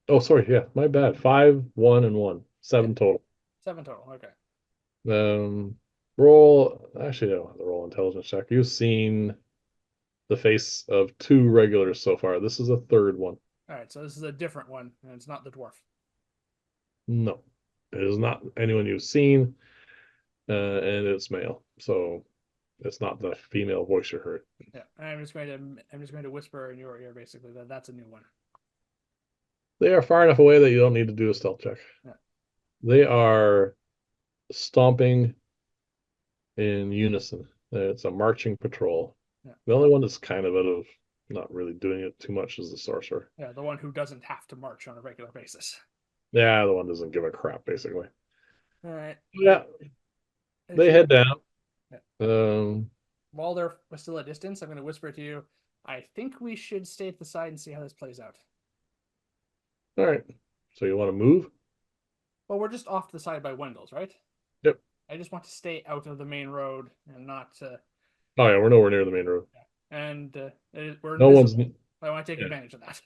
Speaker 2: oh, sorry, yeah, my bad. Five, one, and one.
Speaker 1: Yeah,
Speaker 2: Seven total.
Speaker 1: 7 total. Okay.
Speaker 2: Um, roll. Actually, no, the roll intelligence check. You've seen the face of two regulars so far. This is a third one.
Speaker 1: All right. So this is a different one, and it's not the dwarf.
Speaker 2: No, it is not anyone you've seen, and it's male. So it's not the female voice you heard.
Speaker 1: Yeah. And I'm just going to whisper in your ear basically that that's a new one.
Speaker 2: They are far enough away that you don't need to do a stealth check.
Speaker 1: Yeah.
Speaker 2: They are stomping in unison. It's a marching patrol.
Speaker 1: Yeah.
Speaker 2: The only one that's kind of out of not really doing it too much is the sorcerer.
Speaker 1: Yeah. The one who doesn't have to march on a regular basis.
Speaker 2: Yeah, the one doesn't give a crap basically.
Speaker 1: All right.
Speaker 2: Yeah,
Speaker 1: If
Speaker 2: they
Speaker 1: you
Speaker 2: head down.
Speaker 1: yeah.
Speaker 2: Um,
Speaker 1: While they're still at distance, I'm going to whisper to you. I think we should stay at the side and see how this plays out.
Speaker 2: all right. So you want to move?
Speaker 1: Well, we're just off to the side by Wendell's, right?
Speaker 2: Yep.
Speaker 1: I just want to stay out of the main road and not.
Speaker 2: Oh yeah, we're nowhere near the main road.
Speaker 1: And we're
Speaker 2: No one's
Speaker 1: invisible. I want to take
Speaker 2: yeah,
Speaker 1: advantage of that.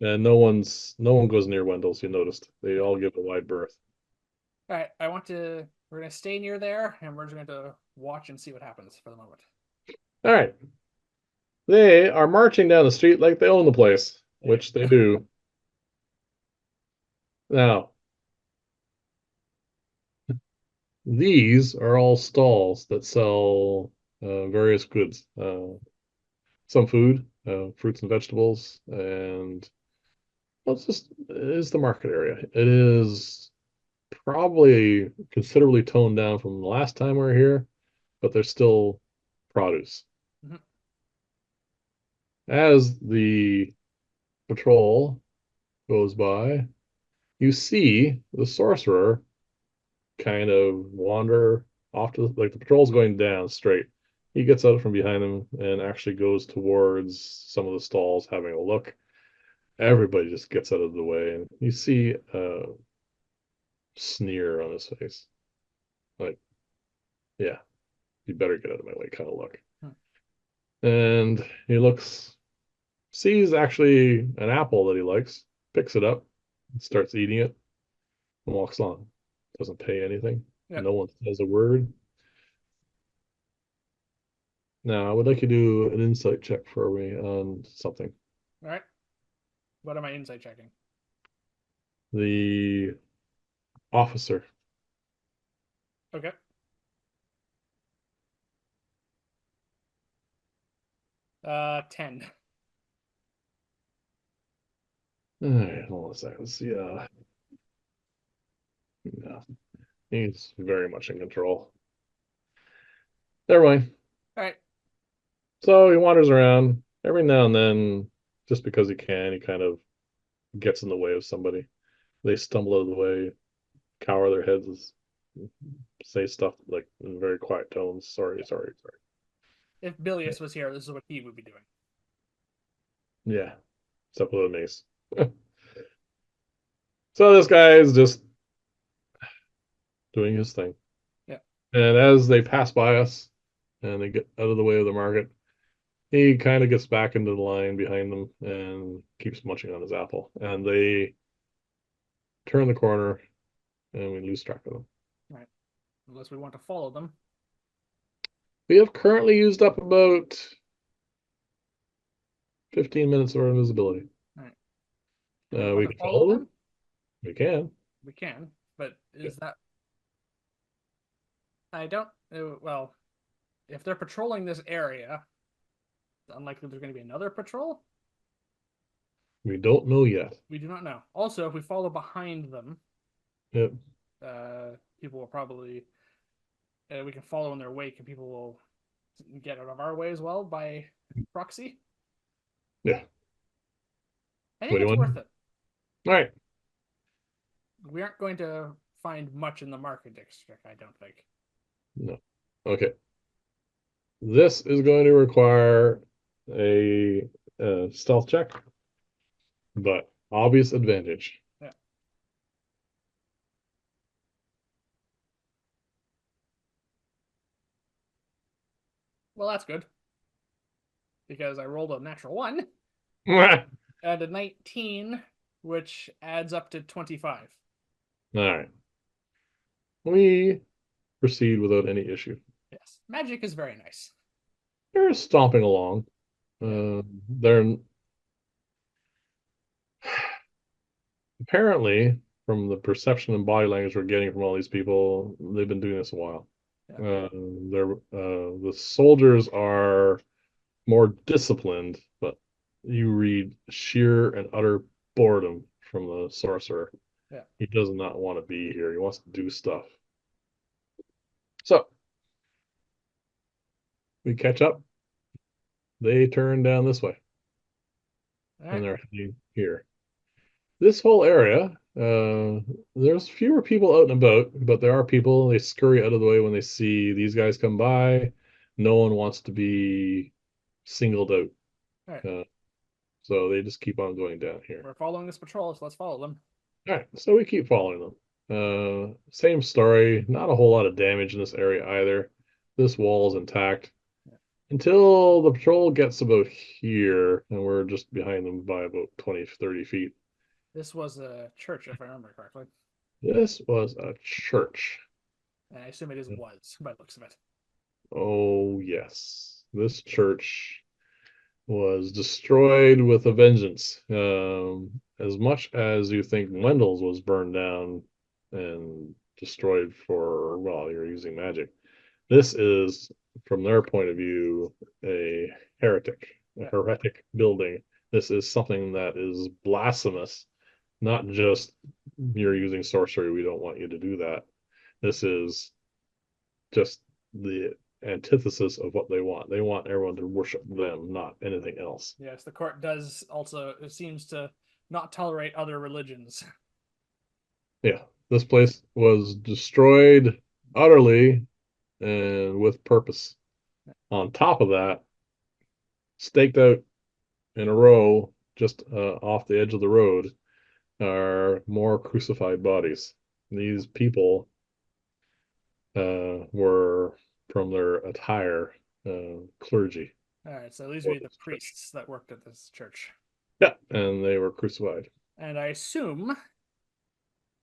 Speaker 2: and no one goes near Wendell's. You noticed they
Speaker 1: Yeah.
Speaker 2: all give a wide berth.
Speaker 1: All right. I want to. We're going to stay near there, and we're just going to watch and see what happens for the moment.
Speaker 2: All right. They are marching down the street like they own the place,
Speaker 1: There
Speaker 2: which
Speaker 1: you
Speaker 2: they
Speaker 1: go.
Speaker 2: do. Now, these are all stalls that sell various goods. Some food, fruits and vegetables, and well, it is the market area. It is probably considerably toned down from the last time we were here, but there's still produce.
Speaker 1: Mhm.
Speaker 2: As the patrol goes by, you see the sorcerer kind of wander off to like the patrol's going down straight. He gets out from behind them and actually goes towards some of the stalls having a look. Everybody just gets out of the way, and you see a sneer on his face. Like, yeah, you better get out of my way kind of look.
Speaker 1: Hmm.
Speaker 2: And he sees actually an apple that he likes, picks it up, starts eating it, and walks on. Doesn't pay anything.
Speaker 1: Yep.
Speaker 2: No one says a word. Now, I would like you to do an insight check for me on something.
Speaker 1: All right. What am I insight checking?
Speaker 2: The officer.
Speaker 1: Okay. 10.
Speaker 2: All right, hold on a second. Let's see. Yeah, he's very much in control. Never mind.
Speaker 1: All right.
Speaker 2: So he wanders around every now and then, just because he can. He kind of gets in the way of somebody. They stumble out of the way, cower their heads, say stuff like in very quiet tones. Sorry,
Speaker 1: Yeah.
Speaker 2: sorry, sorry.
Speaker 1: If Bilius was here, this is what he would be doing.
Speaker 2: Yeah, except with a mace. So this guy is just doing his thing.
Speaker 1: Yeah.
Speaker 2: And as they pass by us and they get out of the way of the market, he kind of gets back into the line behind them and keeps munching on his apple. And they turn the corner and we lose track of them.
Speaker 1: All right. Unless we want to follow them.
Speaker 2: We have currently used up about 15 minutes of our invisibility.
Speaker 1: All right. Do we want
Speaker 2: We
Speaker 1: to
Speaker 2: can
Speaker 1: follow
Speaker 2: follow them.
Speaker 1: them?
Speaker 2: We can.
Speaker 1: We can. But
Speaker 2: Yeah.
Speaker 1: is that. I don't. Well, if they're patrolling this area, it's unlikely there's going to be another patrol.
Speaker 2: We don't know yet.
Speaker 1: We do not know. Also, if we follow behind them,
Speaker 2: Yep.
Speaker 1: people will probably we can follow in their wake, and people will get out of our way as well by proxy.
Speaker 2: Yeah.
Speaker 1: I
Speaker 2: What
Speaker 1: think
Speaker 2: do you
Speaker 1: it's
Speaker 2: want to
Speaker 1: worth
Speaker 2: do?
Speaker 1: it.
Speaker 2: All right.
Speaker 1: We aren't going to find much in the market district, I don't think.
Speaker 2: No. Okay. This is going to require a, stealth check, but obvious advantage.
Speaker 1: Yeah. Well, that's good because I rolled a natural 1
Speaker 2: All
Speaker 1: and a 19, which adds up to 25.
Speaker 2: right. We proceed without any issue.
Speaker 1: Yes, magic is very nice.
Speaker 2: They're stomping along.
Speaker 1: Yeah,
Speaker 2: They're apparently, from the perception and body language we're getting from all these people, they've been doing this a while.
Speaker 1: yeah.
Speaker 2: The soldiers are more disciplined, but you read sheer and utter boredom from the sorcerer.
Speaker 1: Yeah.
Speaker 2: He does not want to be here. He wants to do stuff. So we catch up. They turn down this way,
Speaker 1: All
Speaker 2: and
Speaker 1: right.
Speaker 2: they're heading here. This whole area, there's fewer people out and about, but there are people. They scurry out of the way when they see these guys come by. No one wants to be singled out,
Speaker 1: All right.
Speaker 2: uh, so they just keep on going down here.
Speaker 1: We're following this patrol, so let's follow them.
Speaker 2: All right, so we keep following them. Same story. Not a whole lot of damage in this area either. This wall is intact
Speaker 1: Yeah.
Speaker 2: until the patrol gets about here, and we're just behind them by about 20, 30 feet.
Speaker 1: This was a church, if I remember correctly.
Speaker 2: This was a church.
Speaker 1: And I assume it is was by the looks of it.
Speaker 2: Oh, yes. This church was destroyed with a vengeance. As much as you think Wendell's was burned down and destroyed for, well, you're using magic. This is, from their point of view, a a
Speaker 1: Yeah.
Speaker 2: heretic building. This is something that is blasphemous, not just you're using sorcery, we don't want you to do that. This is just the antithesis of what they want. They want everyone to worship them, not anything else.
Speaker 1: Yes, the court does also, it seems to not tolerate other religions.
Speaker 2: Yeah, this place was destroyed utterly and with purpose. On top of that, staked out in a row just off the edge of the road are more crucified bodies. These people were, from their attire, clergy.
Speaker 1: All right, so these would
Speaker 2: For
Speaker 1: be the
Speaker 2: this church.
Speaker 1: priests that worked at this church.
Speaker 2: Yeah, and they were crucified.
Speaker 1: And I assume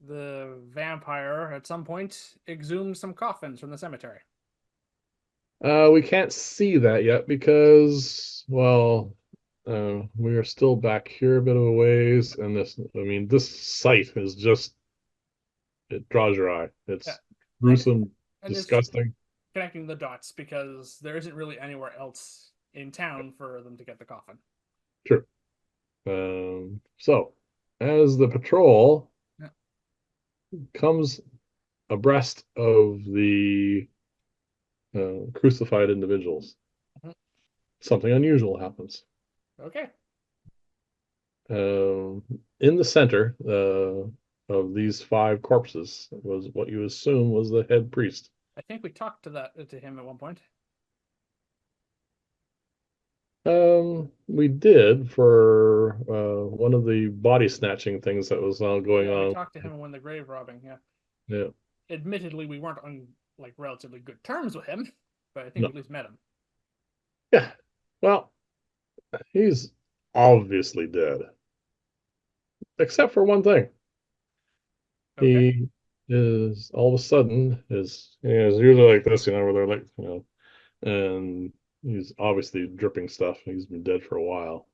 Speaker 1: the vampire at some point exhumed some coffins from the cemetery.
Speaker 2: We can't see that yet because, well, we are still back here a bit of a ways, and I mean, this site is just, it draws your eye.
Speaker 1: Yeah,
Speaker 2: It's
Speaker 1: and
Speaker 2: gruesome,
Speaker 1: and it's just
Speaker 2: disgusting.
Speaker 1: connecting the dots because there isn't really anywhere else in town for them to get the coffin.
Speaker 2: True. So, as the patrol
Speaker 1: Yeah.
Speaker 2: comes abreast of the crucified individuals,
Speaker 1: Mhm.
Speaker 2: something unusual happens.
Speaker 1: Okay.
Speaker 2: In the center of these five corpses was what you assume was the head priest.
Speaker 1: I think we talked to him at one point.
Speaker 2: We did for one of the body snatching things that was going
Speaker 1: Yeah, we
Speaker 2: on.
Speaker 1: talked to him when the grave robbing. Yeah.
Speaker 2: Yeah,
Speaker 1: Admittedly, we weren't on like relatively good terms with him, but I think
Speaker 2: no,
Speaker 1: we at least met him.
Speaker 2: yeah. Well, he's obviously dead, except for one thing.
Speaker 1: Okay.
Speaker 2: He is all of a sudden is usually like this, where they're like, and he's obviously dripping stuff. He's been dead for a while.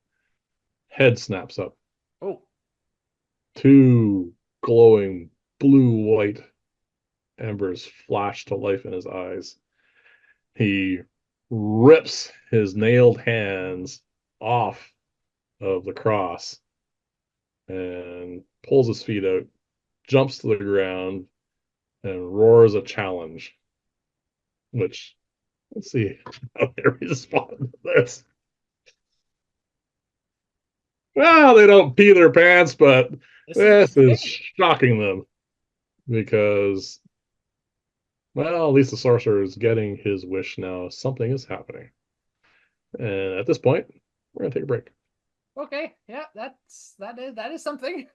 Speaker 2: Head snaps up.
Speaker 1: Oh,
Speaker 2: Two glowing blue white embers flash to life in his eyes. He rips his nailed hands off of the cross and pulls his feet out, jumps to the ground, and roars a challenge. Which, let's see how they respond to this. Well, they don't pee their pants, but
Speaker 1: this is
Speaker 2: this is
Speaker 1: interesting.
Speaker 2: shocking them because, well, at least the sorcerer is getting his wish now. Something is happening. And at this point, we're going to take a break.
Speaker 1: Okay, yeah, that is something.